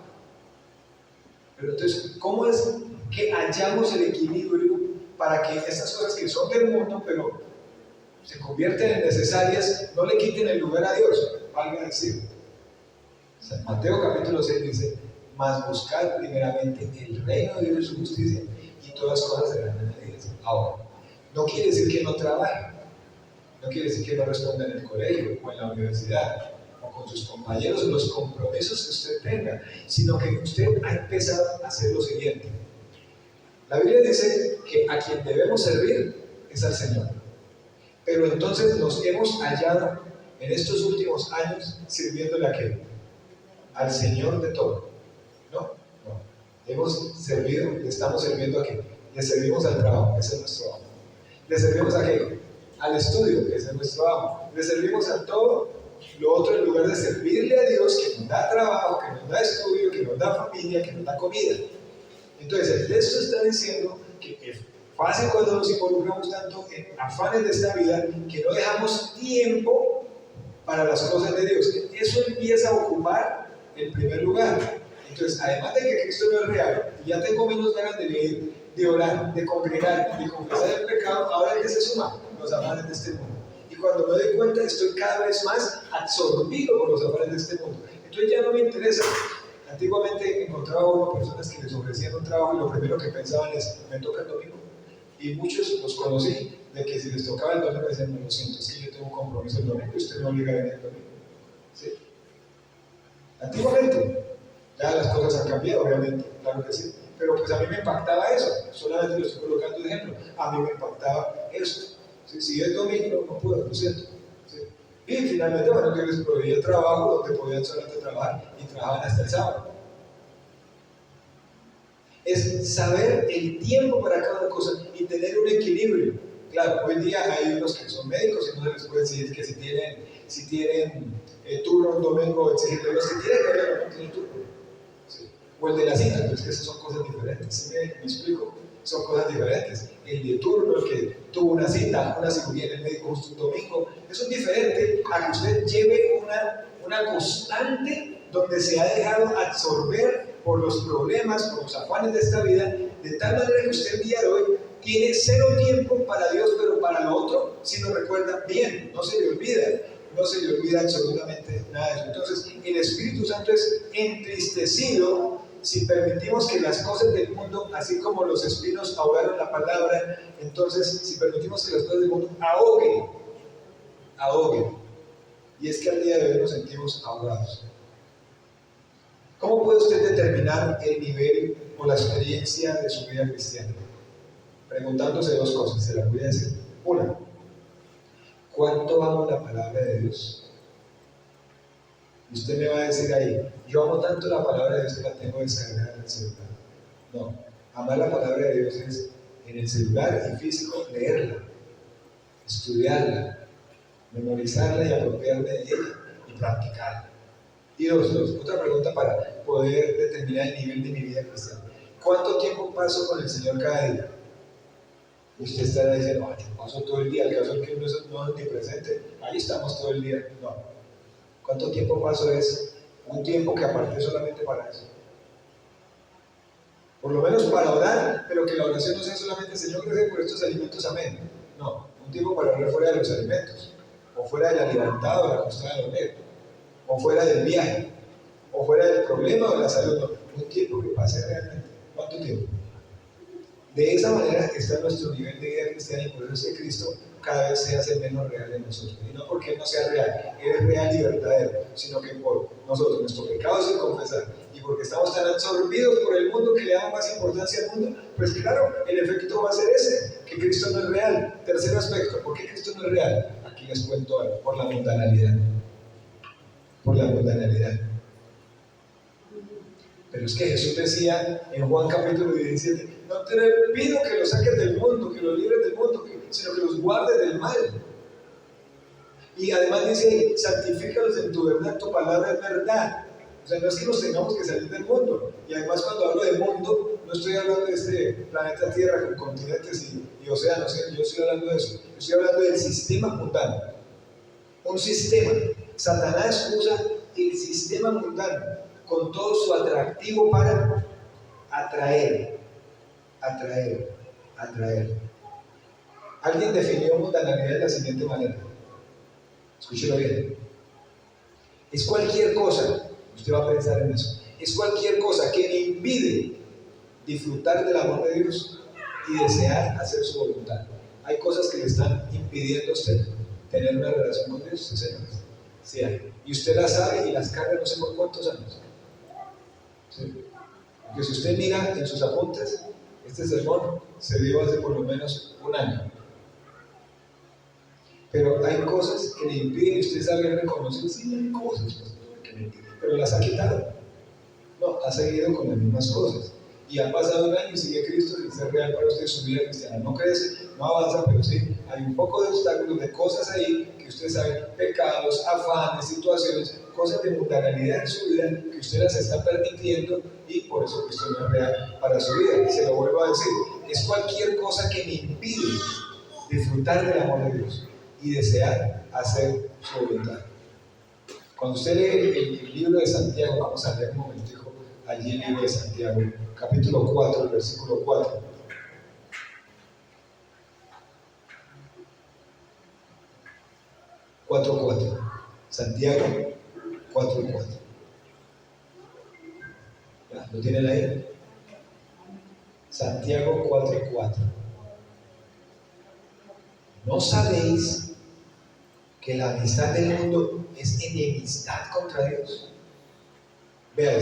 Pero entonces, ¿cómo es que hallamos el equilibrio para que estas cosas que son del mundo, pero se convierten en necesarias, no le quiten el lugar a Dios? Valga decir. O sea, Mateo capítulo 6 dice, mas buscad primeramente el reino de Dios y su justicia, y todas las cosas serán añadidas. Ahora, no quiere decir que no trabaje, no quiere decir que no responda en el colegio o en la universidad, o con sus compañeros, en los compromisos que usted tenga, sino que usted ha empezado a hacer lo siguiente. La Biblia dice que a quien debemos servir es al Señor. Pero entonces nos hemos hallado en estos últimos años sirviéndole a qué? Al Señor de todo. No. Hemos servido, le estamos sirviendo a qué? Le servimos al trabajo, ese es nuestro amo. Le servimos a qué? Al estudio, ese es nuestro amo. Le servimos a todo lo otro en lugar de servirle a Dios, que nos da trabajo, que nos da estudio, que nos da familia, que nos da comida. Entonces el texto está diciendo que es fácil cuando nos involucramos tanto en afanes de esta vida que no dejamos tiempo para las cosas de Dios. Eso empieza a ocupar el primer lugar. Entonces, además de que Cristo no es real, y ya tengo menos ganas de leer, de orar, de congregar, de confesar el pecado, ahora ¿qué se suma? Los afanes de este mundo. Y cuando me doy cuenta, estoy cada vez más absorbido por los afanes de este mundo. Entonces ya no me interesa. Antiguamente encontraba uno personas que les ofrecían un trabajo y lo primero que pensaban es, me toca el domingo. Y muchos los conocí, de que si les tocaba el domingo decían, no, lo siento, es que yo tengo un compromiso el domingo y usted me obliga a venir el domingo. ¿Sí? Antiguamente, ya las cosas han cambiado, obviamente, claro que sí. Pero pues a mí me impactaba eso, solamente lo estoy colocando de ejemplo. A mí me impactaba eso. ¿Sí? Si es domingo, no puedo, lo siento. ¿Sí? Y finalmente, bueno, que les proveía trabajo donde podían solamente trabajar y trabajaban hasta el sábado. Es saber el tiempo para cada cosa y tener un equilibrio. Claro, hoy día hay unos que son médicos y no se les puede decir que si tienen turno un domingo, exigirle los que tienen que ver no tienen turno. ¿Sí? O el de la cita, pero es que esas son cosas diferentes. ¿Sí me explico? Son cosas diferentes. El de turno, el que tuvo una cita, una cirugía en el médico justo un domingo, eso es diferente a que usted lleve una constante donde se ha dejado absorber por los problemas, por los afanes de esta vida, de tal manera que usted el día de hoy tiene cero tiempo para Dios, pero para lo otro sí lo recuerda bien, no se le olvida. No se le olvida absolutamente nada de eso. Entonces, el Espíritu Santo es entristecido si permitimos que las cosas del mundo, así como los espinos ahogaron la palabra, entonces, si permitimos que las cosas del mundo ahoguen. Y es que al día de hoy nos sentimos ahogados. ¿Cómo puede usted determinar el nivel o la experiencia de su vida cristiana? Preguntándose dos cosas, se las voy a decir. Una, ¿cuánto amo la palabra de Dios? Y usted me va a decir ahí, yo amo tanto la palabra de Dios que la tengo descargada en el celular. No, amar la palabra de Dios es en el celular y físico leerla, estudiarla, memorizarla y apropiarme de ella y practicarla. Y dos, otra pregunta para poder determinar el nivel de mi vida cristiana. ¿Cuánto tiempo paso con el Señor cada día? Y usted estará diciendo, yo paso todo el día, el caso es que no es ni presente, ahí estamos todo el día. No. ¿Cuánto tiempo paso es un tiempo que aparté solamente para eso? Por lo menos para orar, pero que la oración no sea solamente Señor, gracias por estos alimentos, amén. No, un tiempo para orar fuera de los alimentos, o fuera de la libertad o la acostada de dormir, o fuera del viaje, o fuera del problema o de la salud. No, un tiempo que pase realmente. ¿Cuánto tiempo? De esa manera está nuestro nivel de vida cristiana y por eso es que Cristo cada vez se hace menos real en nosotros. Y no porque Él no sea real, Él es real y verdadero, sino que por nosotros, nuestro pecado es el confesar. Y porque estamos tan absorbidos por el mundo que le damos más importancia al mundo, pues claro, el efecto va a ser ese, que Cristo no es real. Tercer aspecto, ¿por qué Cristo no es real? Aquí les cuento algo, por la mundanalidad. Por la mundanalidad. Pero es que Jesús decía en Juan capítulo 17, no te pido que los saques del mundo, que los libres del mundo, sino que los guardes del mal. Y además dice, santifícalos en tu verdad, tu palabra es verdad. O sea, no es que nos tengamos que salir del mundo. Y además cuando hablo de mundo, no estoy hablando de este planeta Tierra con continentes y océanos, yo estoy hablando de eso. Yo estoy hablando del sistema mundano. Un sistema. Satanás usa el sistema mundano con todo su atractivo para atraer. Alguien definió mundanalidad de la siguiente manera. Escúchelo bien. Es cualquier cosa, usted va a pensar en eso, es cualquier cosa que le impide disfrutar del amor de Dios y desear hacer su voluntad. Hay cosas que le están impidiendo a usted tener una relación con Dios, señores. Sí hay. Y usted las sabe y las carga no sé por cuántos años. ¿Sí? Porque si usted mira en sus apuntes, este sermón se dio hace por lo menos un año. Pero hay cosas que le impiden, usted sabe reconocer, sí, hay cosas que le impiden, pero las ha quitado. No, ha seguido con las mismas cosas. Y ha pasado un año y sigue Cristo sin ser real para usted, su vida cristiana no crece, no avanza, pero sí, hay un poco de obstáculos, de cosas ahí que usted sabe, pecados, afanes, situaciones, cosas de mundanalidad en su vida que usted las está permitiendo y por eso Cristo no es real para su vida. Y se lo vuelvo a decir, es cualquier cosa que me impide disfrutar del amor de Dios y desear hacer su voluntad. Cuando usted lee el libro de Santiago, vamos a leer un momentico allí el libro de Santiago, capítulo 4, el versículo 4. Santiago 4:4. ¿Lo tienen ahí? Santiago 4:4. ¿No sabéis que la amistad del mundo es enemistad contra Dios? Vean,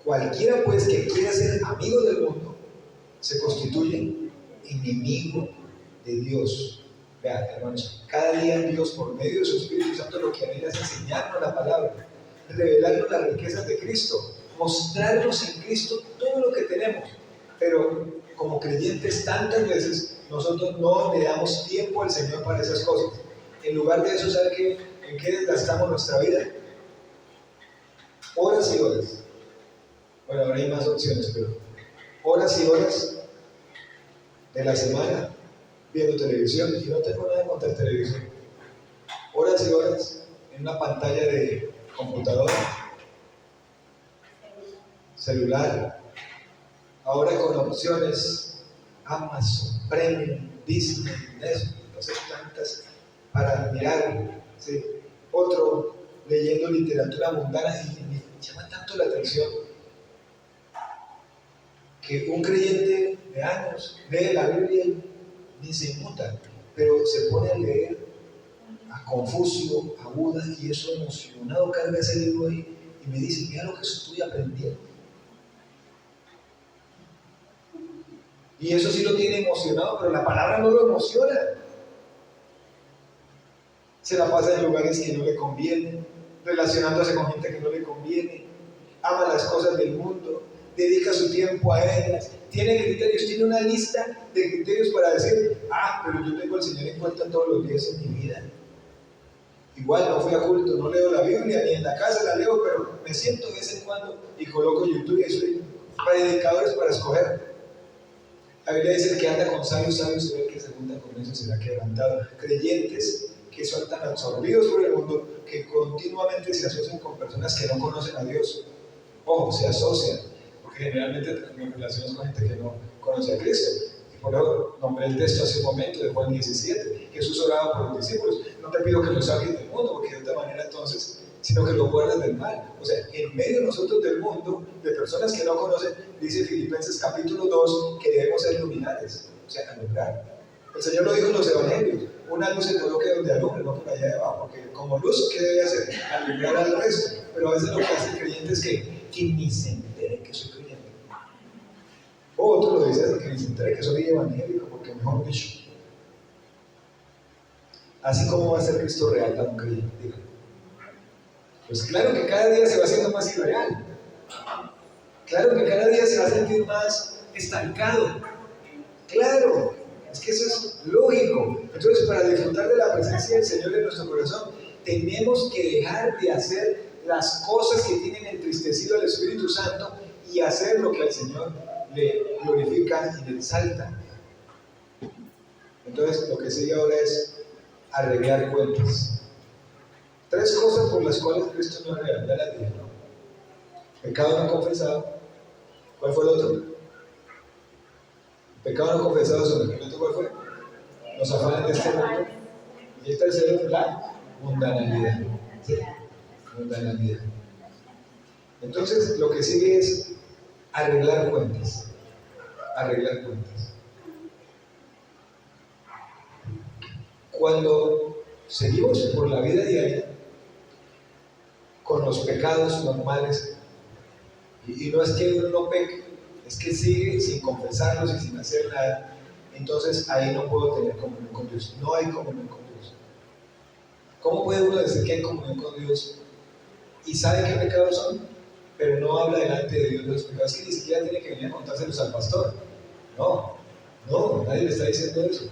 cualquiera pues que quiera ser amigo del mundo se constituye enemigo de Dios. Vean, hermanos, cada día Dios, por medio de su Espíritu Santo, lo que anhela es enseñarnos la palabra, revelarnos las riquezas de Cristo, mostrarnos en Cristo todo lo que tenemos. Pero como creyentes tantas veces nosotros no le damos tiempo al Señor para esas cosas. En lugar de eso, ¿sabe qué? ¿En qué desgastamos nuestra vida? Horas y horas. Bueno, ahora hay más opciones, pero horas y horas de la semana viendo televisión, y no tengo nada contra televisión. Horas y horas en una pantalla de computadora, celular, ahora con opciones Amazon, Premium, Disney, Netflix, no sé tantas para mirar, ¿sí? Otro leyendo literatura mundana y me llama tanto la atención que un creyente de años lee la Biblia y ni se inmuta, pero se pone a leer a Confucio, a Buda, y eso emocionado cada vez ese libro ahí y me dice, mira lo que estoy aprendiendo. Y eso sí lo tiene emocionado, pero la palabra no lo emociona. Se la pasa en lugares que no le convienen, relacionándose con gente que no le conviene, ama las cosas del mundo, dedica su tiempo a ellas, tiene criterios, tiene una lista de criterios para decir, pero yo tengo al Señor en cuenta todos los días en mi vida. Igual no fui a culto, no leo la Biblia, ni en la casa la leo, pero me siento de vez en cuando y coloco YouTube y soy predicadores para escoger. La Biblia dice que anda con sabios, sabios, y el que se junta con eso será quebrantado. Creyentes que son tan absorbidos por el mundo que continuamente se asocian con personas que no conocen a Dios. Ojo, se asocian, porque generalmente nos relacionamos con gente que no conoce a Cristo. Y por eso nombré el texto hace un momento de Juan 17. Jesús oraba por los discípulos. No te pido que los saques del mundo, porque de otra manera entonces, sino que los guardes del mal. O sea, en medio de nosotros del mundo, de personas que no conocen, dice Filipenses capítulo 2, que debemos ser luminares, o sea, alumbrar. El Señor lo dijo en los evangelios, una luz se coloque donde alumbre, no por allá debajo, porque como luz, ¿qué debe hacer? Alumbrar al resto. Pero a veces lo que hace el creyente es que ni se entere que soy creyente. O otro lo dice, que ni se entere que soy evangélico, porque mejor dicho. Así como va a ser Cristo real para un creyente, dígame. Pues claro que cada día se va haciendo más irreal. Claro que cada día se va a sentir más estancado. Claro, es que eso es lógico. Entonces, para disfrutar de la presencia del Señor en nuestro corazón, tenemos que dejar de hacer las cosas que tienen entristecido al Espíritu Santo y hacer lo que al Señor le glorifica y le exalta. Entonces, lo que sigue ahora es arreglar cuentas. 3 cosas por las cuales Cristo no arregla la vida, ¿no? Pecado no confesado. ¿Cuál fue el otro? Pecado no confesado sobre el otro, ¿cuál fue? Los afanes de este mundo. Y el tercero, la mundanalidad. ¿Sí? Mundanalidad. Entonces, lo que sigue es arreglar cuentas. Arreglar cuentas. Cuando seguimos por la vida diaria con los pecados normales, y no es que uno no peque, es que sigue sin confesarlos y sin hacer nada, entonces ahí no puedo tener comunión con Dios. No hay comunión con Dios. ¿Cómo puede uno decir que hay comunión con Dios y sabe qué pecados son, pero no habla delante de Dios de los pecados? Es que ni siquiera tiene que venir a contárselos al pastor. No, nadie le está diciendo eso.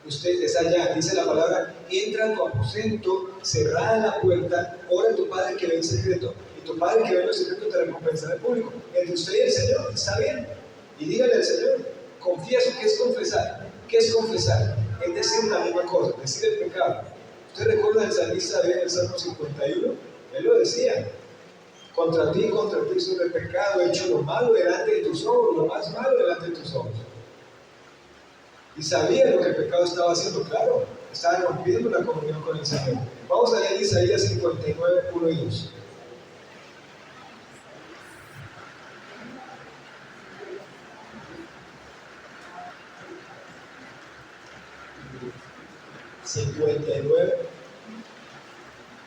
Usted es allá, dice la palabra, entra a tu aposento, cerrada la puerta, ora a tu Padre que ve en secreto, y tu Padre que ve en lo secreto te recompensará en público. Entre usted y el Señor, está bien. Y dígale al Señor, confieso. ¿Qué es confesar? ¿Qué es confesar? Es decir la misma cosa, decir el pecado. ¿Usted recuerda el salmista David en el Salmo 51? Él lo decía, contra ti sobre el pecado, he hecho lo malo delante de tus ojos, lo más malo delante de tus ojos. Y sabía lo que el pecado estaba haciendo, claro, estaba rompiendo la comunión con el Señor. Vamos a leer Isaías 59, 1 y 2.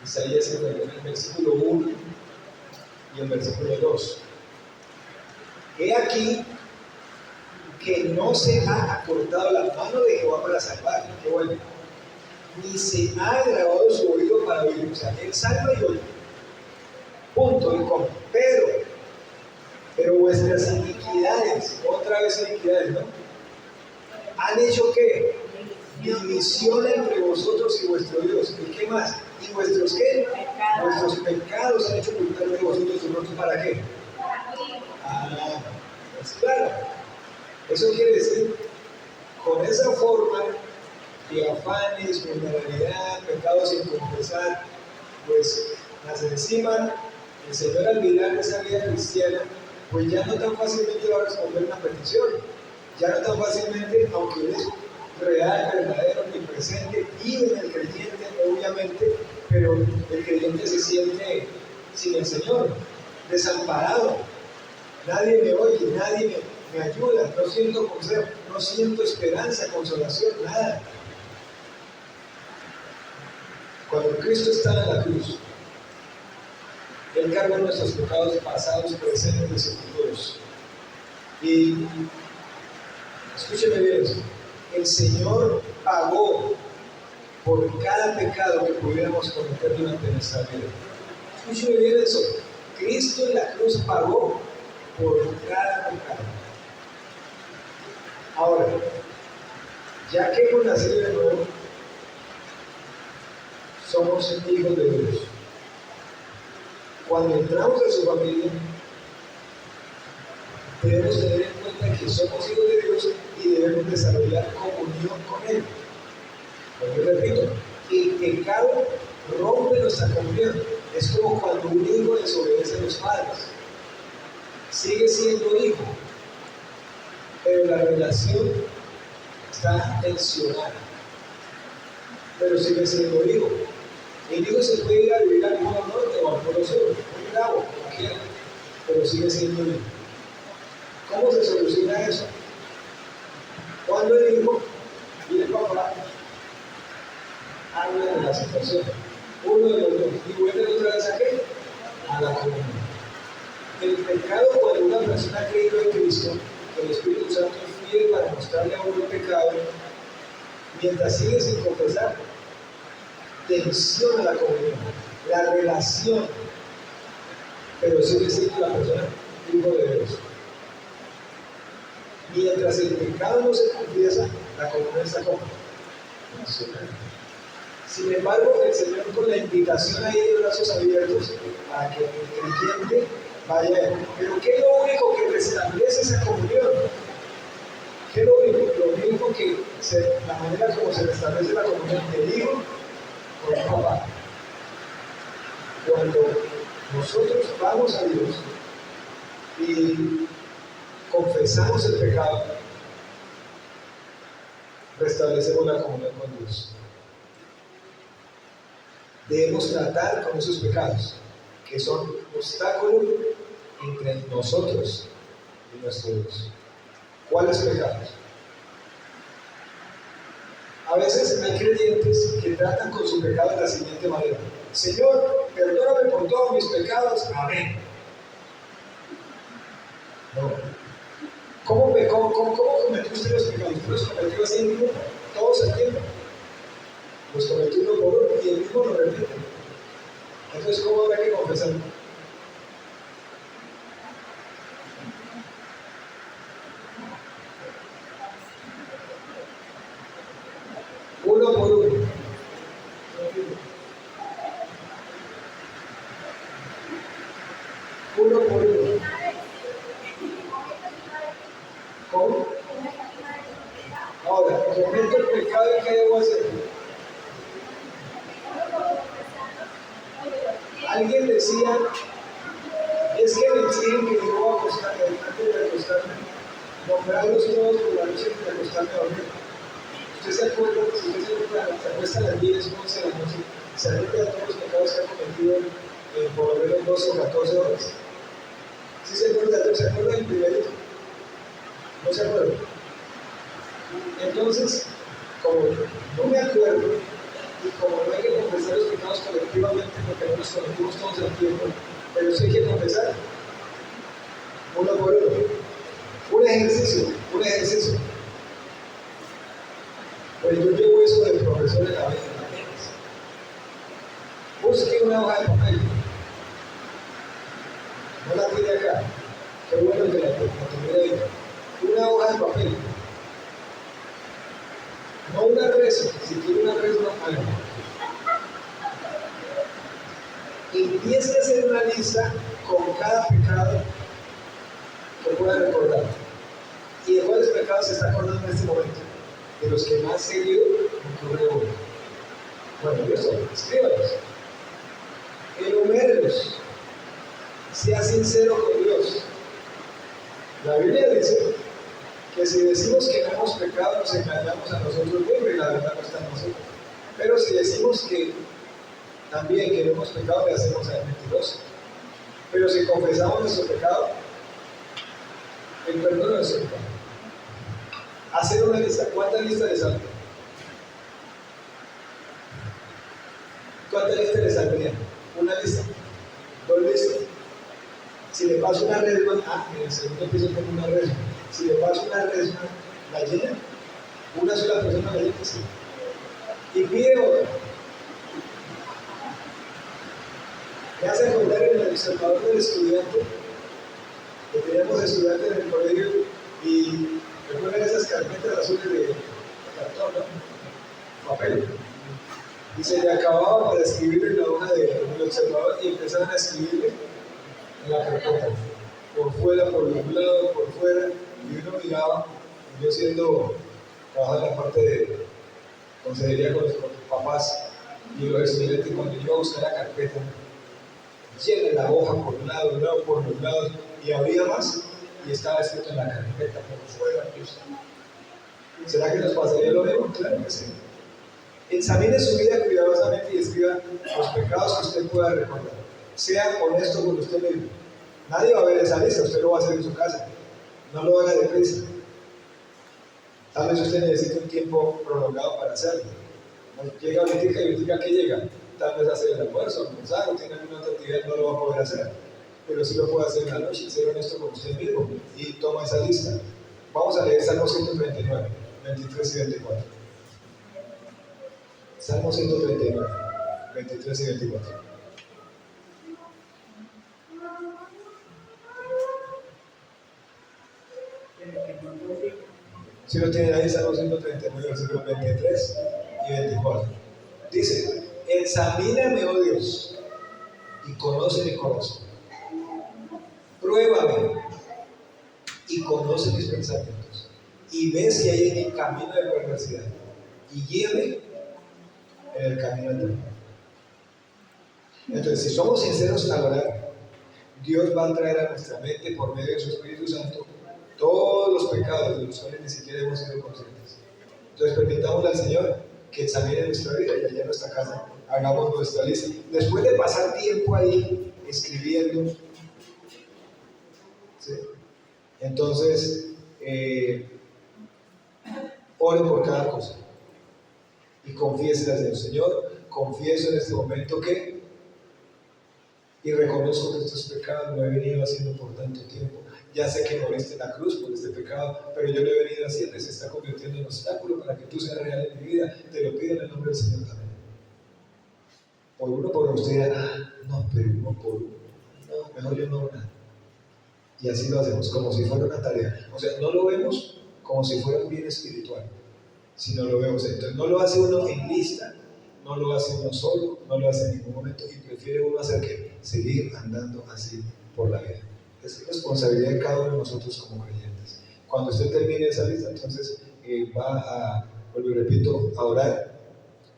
Isaías 59, el versículo 1 y el versículo 2. He aquí que no se ha acortado la mano de Jehová para salvar, qué bueno, ni se ha agravado su oído para oír. O sea, él salva y oye. Punto y coma. Pero vuestras iniquidades, otra vez iniquidades, ¿no? ¿Han hecho qué? División entre vosotros y vuestro Dios. ¿Y qué más? ¿Y vuestros qué? Vuestros pecados han hecho ocultar de vosotros su rostro. ¿Para qué? Pues claro. Eso quiere decir, con esa forma de afanes, vulnerabilidad, pecados sin confesar, pues las encima, el Señor al mirar esa vida cristiana, pues ya no tan fácilmente va a responder una petición. Ya no tan fácilmente, aunque Él es real, verdadero, omnipresente, vive en el creyente, obviamente, pero el creyente se siente sin el Señor, desamparado. Nadie me oye, nadie me ayuda, no siento consejo, no siento esperanza, consolación, nada. Cuando Cristo estaba en la cruz, Él cargó nuestros pecados pasados, presentes y futuros. Y escúcheme bien eso. El Señor pagó por cada pecado que pudiéramos cometer durante nuestra vida. Escúcheme bien eso. Cristo en la cruz pagó por cada pecado. Ahora, ya que hemos nacido de nuevo, somos hijos de Dios. Cuando entramos en su familia, debemos tener en cuenta que somos hijos de Dios y debemos desarrollar comunión con Él. Porque repito, el pecado rompe nuestra comunión. Es como cuando un hijo desobedece a los padres. Sigue siendo hijo, pero la relación está tensionada. Pero sigue siendo hijo. El hijo se puede ir a vivir al Polo Norte o al Polo Sur, muy bravo, como quiera, pero sigue siendo hijo. ¿Cómo se soluciona eso? Cuando el hijo y el papá hablan de la situación, uno de los dos, y vuelven otra vez a qué? A la comunión. El pecado, cuando una persona ha creído en Cristo, el Espíritu Santo es fiel para mostrarle a uno el pecado, mientras sigue sin confesar, tensiona la comunión, la relación, pero sigue siendo la persona hijo de Dios. Mientras el pecado no se confiesa, la comunión está como nacional. Sin embargo, el Señor, con la invitación ahí de brazos abiertos a que el creyente vaya a Él. Pero ¿qué es lo único que restablece esa comunión? ¿Qué es lo único? Lo mismo que la manera como se restablece la comunión del hijo con el papá. Cuando nosotros vamos a Dios y confesamos el pecado, restablecemos la comunión con Dios. Debemos tratar con esos pecados, que son obstáculos entre nosotros y nuestro Dios. ¿Cuáles pecados? A veces hay creyentes que tratan con su pecado de la siguiente manera: Señor, perdóname por todos mis pecados, amén. No. ¿Cómo cometió usted los pecados? ¿Usted los cometió así en grupo? ¿Todos el tiempo? Los cometió uno por uno y el mismo lo repite. Entonces, ¿cómo habrá que confesar? Uno por uno. Uno por uno. ¿Cómo? Ahora, cometo el pecado y ¿qué debo hacer? Alguien decía, es que me exigen que yo voy a acostarme, antes de acostarme, nombrarlos todos por la noche antes de acostarme a dormir. Usted se acuerda, si usted se acuesta a las 10, 11 de la noche, se arrepiente de todos los pecados que ha cometido por lo menos 12 o 14 horas. ¿Sí se acuerda? ¿Se acuerda del primerito? ¿No se acuerda? Entonces, como no me acuerdo, y como no hay que confesar los pecados colectivamente, porque no los cometimos todos al tiempo, pero sí hay que confesar uno por uno. Un ejercicio. Pues yo llevo eso del profesor de la vez. Busque una hoja de papel. No la tiene acá. Qué bueno que la tuviera ahí. Una hoja de papel. No una res, si quiere una res, no haga. Empiece a hacer una lista con cada pecado que pueda recordar. ¿Y de cuáles pecados se está acordando en este momento? De los que más seguido ocurre uno. Bueno, yo soy, escríbalos. Enumérelos. Sea sincero con Dios. La Biblia dice que si decimos que no hemos pecado, nos engañamos a nosotros mismos y la verdad no está en nosotros. Pero si decimos que también que no hemos pecado, le hacemos al mentiroso. Pero si confesamos nuestro pecado, el perdón de nuestro pecado. Hacer una lista. ¿Cuántas listas le saldrían? ¿Cuántas listas le saldrían? Una lista. Dos listas. Si le paso una resma, en el segundo piso tengo una resma. Si le paso una resma, ¿la llena? Una sola persona la llena, sí. Y pide otra. Me hace acordar en el observador del estudiante, que teníamos estudiantes en el colegio y recuerdan esas carpetas azules de cartón, ¿no? Papel. Y se le acababa para escribir en la hoja del observador y empezaban a escribirle en la carpeta, por fuera, por los lados, por fuera, y uno miraba, yo trabajaba en la parte de consejería con los papás y los estudiantes, cuando yo iba a buscar la carpeta, llena la hoja por un lado, por los lados, y abría más, y estaba escrito en la carpeta, por fuera. ¿Será que nos pasaría lo mismo? Claro que sí. Examine su vida cuidadosamente y escriba los pecados que usted pueda recordar. Sea honesto con usted mismo. Nadie va a ver esa lista, usted lo va a hacer en su casa. No lo haga deprisa. Tal vez usted necesite un tiempo prolongado para hacerlo. Llega ahorita que llega. Tal vez hacer el almuerzo, almorzar o tiene alguna otra actividad, no lo va a poder hacer. Pero sí lo puede hacer en la noche, ser honesto con usted mismo y toma esa lista. Vamos a leer Salmo 139, 23 y 24. Salmo 139, 23 y 24. Si lo tienen ahí, Salmo 139, versículos 23 y 24. Dice: examíname, oh Dios, y conoce mi corazón. Pruébame y conoce mis pensamientos. Y ve si hay en mi camino de perversidad. Y guíame en el camino eterno. Entonces, si somos sinceros al orar, Dios va a traer a nuestra mente, por medio de su Espíritu Santo, todos los pecados de los cuales ni siquiera hemos sido conscientes. Entonces, permitámosle al Señor que examine nuestra vida y allá en nuestra casa hagamos nuestra lista. Después de pasar tiempo ahí escribiendo, ¿sí? Entonces, ore por cada cosa y confiese al Señor. Señor, confieso en este momento que, y reconozco que estos pecados lo he venido haciendo por tanto tiempo. Ya sé que moriste en la cruz por este pecado, pero yo lo he venido haciendo y se está convirtiendo en obstáculo para que tú seas real en mi vida. Te lo pido en el nombre del Señor también. Por uno, por usted dirá, no, pero uno por uno. No, mejor yo no hago nada. Y así lo hacemos, como si fuera una tarea. O sea, no lo vemos como si fuera un bien espiritual, sino lo vemos. Entonces, no lo hace uno en lista, no lo hace uno solo, no lo hace en ningún momento, y prefiere uno hacer que seguir andando así por la vida. Es responsabilidad de cada uno de nosotros como creyentes. Cuando usted termine esa lista, entonces va a, vuelvo y repito, a orar,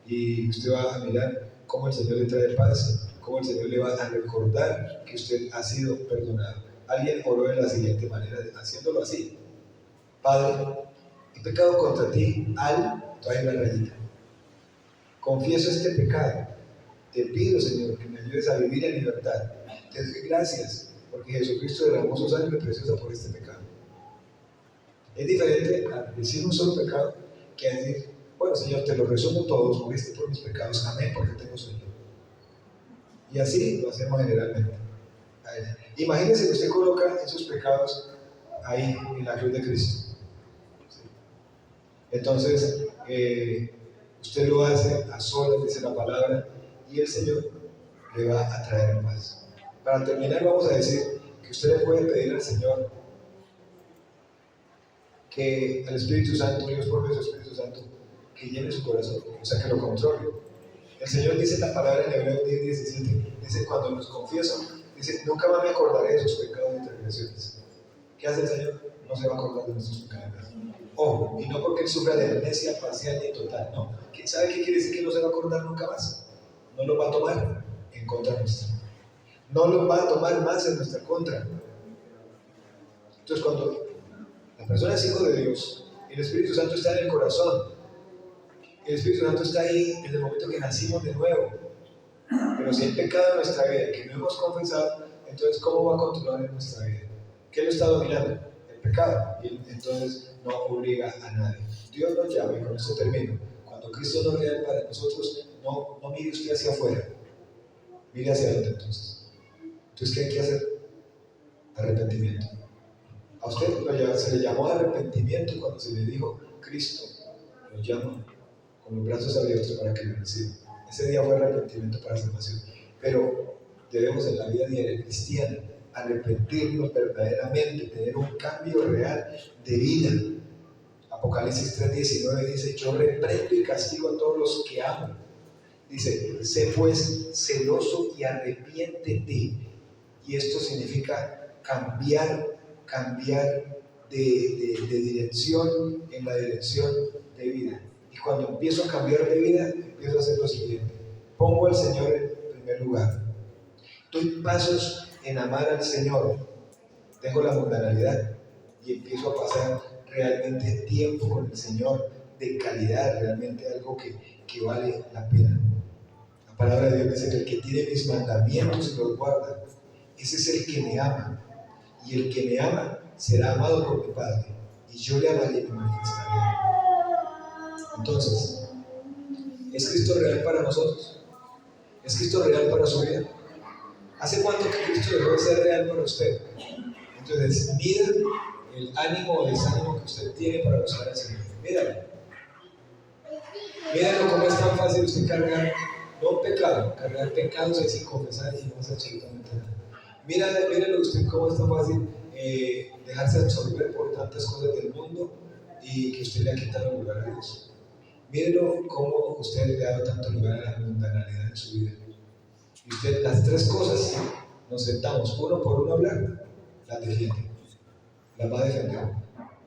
y usted va a mirar cómo el Señor le trae paz, cómo el Señor le va a recordar que usted ha sido perdonado. Alguien oró de la siguiente manera, haciéndolo así: Padre, he pecado contra ti trae la rayita. Confieso este pecado. Te pido, Señor, que me ayudes a vivir en libertad. Te doy gracias porque Jesucristo derramó su sangre preciosa por este pecado. Es diferente a decir un solo pecado que a decir: bueno, Señor, te lo resumo todos, moriste por mis pecados, amén, porque tengo sueño. Y así lo hacemos generalmente. Imagínense que usted coloca esos pecados ahí en la cruz de Cristo. ¿Sí? Entonces, usted lo hace a solas, dice la palabra, y el Señor le va a traer paz. Para terminar, vamos a decir que usted le puede pedir al Señor que al Espíritu Santo, Dios por medio del Espíritu Santo, que llene su corazón, o sea, que lo controle. El Señor dice en la palabra en Hebreos 10:17, dice: cuando los confieso, dice, nunca más me acordaré de sus pecados y transgresiones. ¿Qué hace el Señor? No se va a acordar de nuestros pecados. Ojo, y no porque Él sufra de amnesia parcial ni total, no. ¿Quién sabe qué quiere decir que no se va a acordar nunca más? No lo va a tomar en contra nuestra. No lo va a tomar más en nuestra contra. Entonces, cuando la persona es hijo de Dios, el Espíritu Santo está en el corazón. El Espíritu Santo está ahí desde el momento que nacimos de nuevo. Pero si hay pecado en nuestra vida que no hemos confesado, entonces ¿cómo va a controlar en nuestra vida? ¿Qué lo está dominando? El pecado. Y entonces no obliga a nadie. Dios nos llama, y con esto termino. Cuando Cristo nos real para nosotros, no mire usted hacia afuera, mire hacia adentro entonces. Entonces, ¿qué hay que hacer? Arrepentimiento. A usted se le llamó arrepentimiento cuando se le dijo, Cristo nos llama con los brazos abiertos para que lo reciba. Ese día fue arrepentimiento para salvación. Pero debemos en la vida diaria cristiana arrepentirnos verdaderamente, tener un cambio real de vida. Apocalipsis 3:19 dice, yo reprendo y castigo a todos los que amo. Dice, sé pues celoso y arrepiéntete. Y esto significa cambiar de dirección en la dirección de vida. Y cuando empiezo a cambiar de vida, empiezo a hacer lo siguiente. Pongo al Señor en primer lugar. Doy pasos en amar al Señor. Dejo la mundanalidad y empiezo a pasar realmente tiempo con el Señor de calidad, realmente algo que vale la pena. La palabra de Dios dice que el que tiene mis mandamientos y los guarda, ese es el que me ama. Y el que me ama será amado por mi Padre. Y yo le amaré y me manifestaré. Entonces, ¿es Cristo real para nosotros? ¿Es Cristo real para su vida? ¿Hace cuánto que Cristo dejó de ser real para usted? Entonces, mida el ánimo o desánimo que usted tiene para buscar al Señor. Míralo. Míralo cómo es tan fácil usted cargar, no pecado, cargar pecados es sin confesar y no hace absolutamente nada. Míralo usted cómo es tan fácil dejarse absorber por tantas cosas del mundo y que usted le ha quitado lugar a Dios. Mírelo cómo usted le ha dado tanto lugar a la mundanalidad en su vida. Y usted, las tres cosas, nos sentamos uno por uno a hablar, las defiende, las va a defender.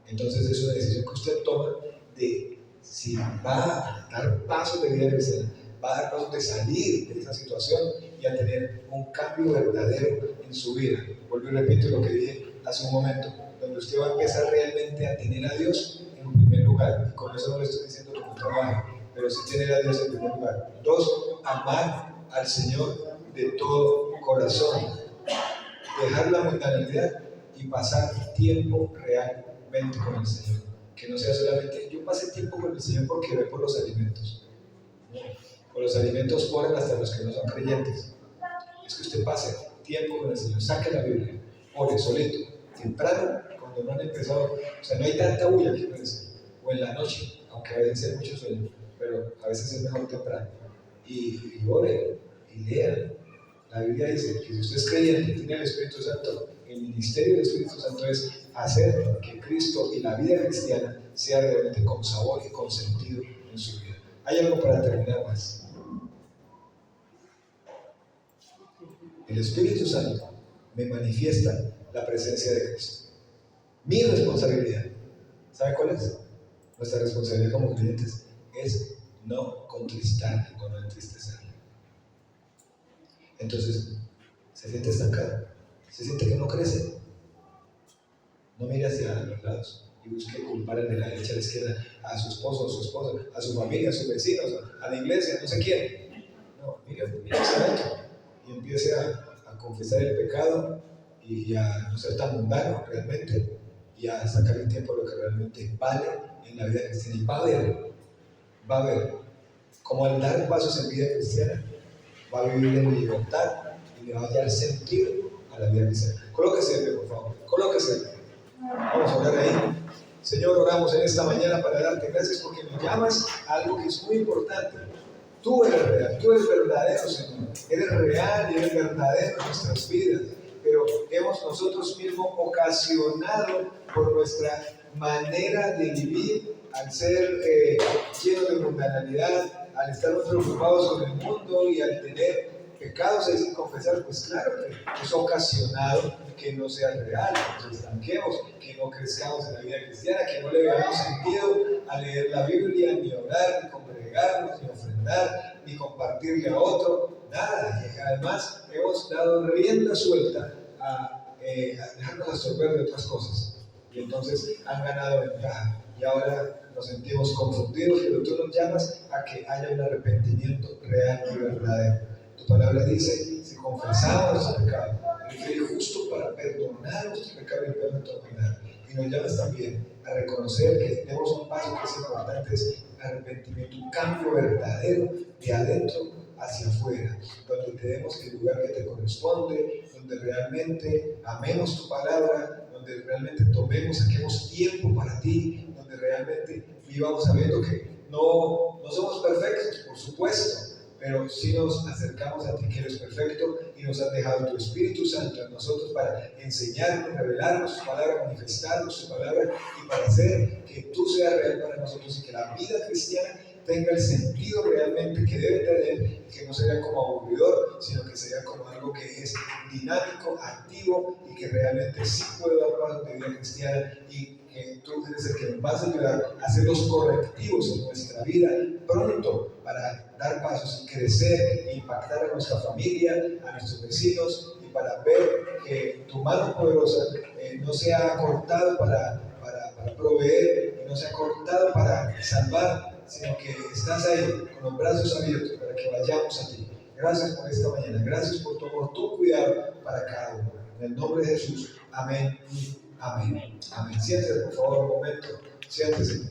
Entonces es una decisión que usted toma de si va a dar pasos de vida cristiana, va a dar pasos de salir de esa situación y a tener un cambio verdadero en su vida. Vuelvo y repito lo que dije hace un momento, donde usted va a empezar realmente a tener a Dios en primer lugar. Y con eso no le estoy diciendo que no trabaje, pero sí tener a Dios en primer lugar. 2, amar al Señor de todo corazón. Dejar la mundanalidad y pasar tiempo realmente con el Señor. Que no sea solamente, yo pasé tiempo con el Señor porque ve por los alimentos. No, por los alimentos oran hasta los que no son creyentes. Es que usted pase tiempo con el Señor, saque la Biblia, ore solito, temprano, cuando no han empezado, o sea, no hay tanta bulla, quiero decir, o en la noche, aunque a veces hay mucho sueño, pero a veces es mejor temprano. Y ore y lea. La Biblia dice que si usted es creyente, tiene el Espíritu Santo, el ministerio del Espíritu Santo es hacer que Cristo y la vida cristiana sea realmente con sabor y con sentido en su vida. Hay algo para terminar más. El Espíritu Santo me manifiesta la presencia de Cristo. Mi responsabilidad, ¿sabe cuál es? Nuestra responsabilidad como creyentes es no contristarle o no entristecerle. Entonces, se siente estancado, se siente que no crece. No mire hacia los lados y busque culpar de la derecha a la izquierda a su esposo, a su esposa, a su familia, a sus vecinos, a la iglesia, no sé quién. No, mire hacia adentro y empiece a confesar el pecado y a no ser tan mundano realmente y a sacar el tiempo lo que realmente vale en la vida cristiana. Y va a ver cómo al dar pasos en vida cristiana va a vivir en libertad y le va a dar sentido a la vida cristiana. Colóquese, por favor, colóquese. Vamos a orar ahí. Señor, oramos en esta mañana para darte gracias porque nos llamas a algo que es muy importante. Tú eres real, tú eres verdadero, Señor. Eres real y eres verdadero en nuestras vidas. Pero hemos nosotros mismos ocasionado por nuestra manera de vivir, al ser llenos de mundanalidad, al estar muy preocupados con el mundo y al tener pecados ahí sin confesar, pues claro que es ocasionado que no sea real, que nos estanquemos, que no crezcamos en la vida cristiana, que no le veamos sentido a leer la Biblia, ni orar, ni congregarnos, ni ofrendar, ni compartirle a otro, nada. Y además hemos dado rienda suelta a dejarnos absorber de otras cosas. y entonces han ganado ventaja. Y ahora nos sentimos confundidos, pero tú nos llamas a que haya un arrepentimiento real y verdadero. Tu palabra dice, si confesamos nuestro pecado, eres fiel y justo para perdonar nuestro pecado y perdonar. Y nos llamas también a reconocer que tenemos un paso que es importante, es arrepentimiento, un cambio verdadero de adentro hacia afuera, donde te demos el lugar que te corresponde, donde realmente amemos tu palabra, donde realmente tomemos, saquemos tiempo para ti, donde realmente vivamos sabiendo que no somos perfectos, por supuesto, pero sí nos acercamos a ti que eres perfecto y nos has dejado tu Espíritu Santo en nosotros para enseñarnos, revelarnos tu palabra, manifestarnos tu palabra y para hacer que tú seas real para nosotros y que la vida cristiana tenga el sentido realmente que debe tener, que no sea como aburridor, sino que sea como algo que es dinámico, activo y que realmente sí puede dar pasos de vida cristiana y que tú eres el que nos vas a ayudar a hacer los correctivos en nuestra vida pronto para dar pasos y crecer e impactar a nuestra familia, a nuestros vecinos y para ver que tu mano poderosa no sea cortada para proveer y no sea cortada para salvar, sino que estás ahí con los brazos abiertos para que vayamos a ti. Gracias por esta mañana, gracias por tu cuidado para cada uno. En el nombre de Jesús, amén y amén. Amén. Siéntese, por favor, un momento, siéntese.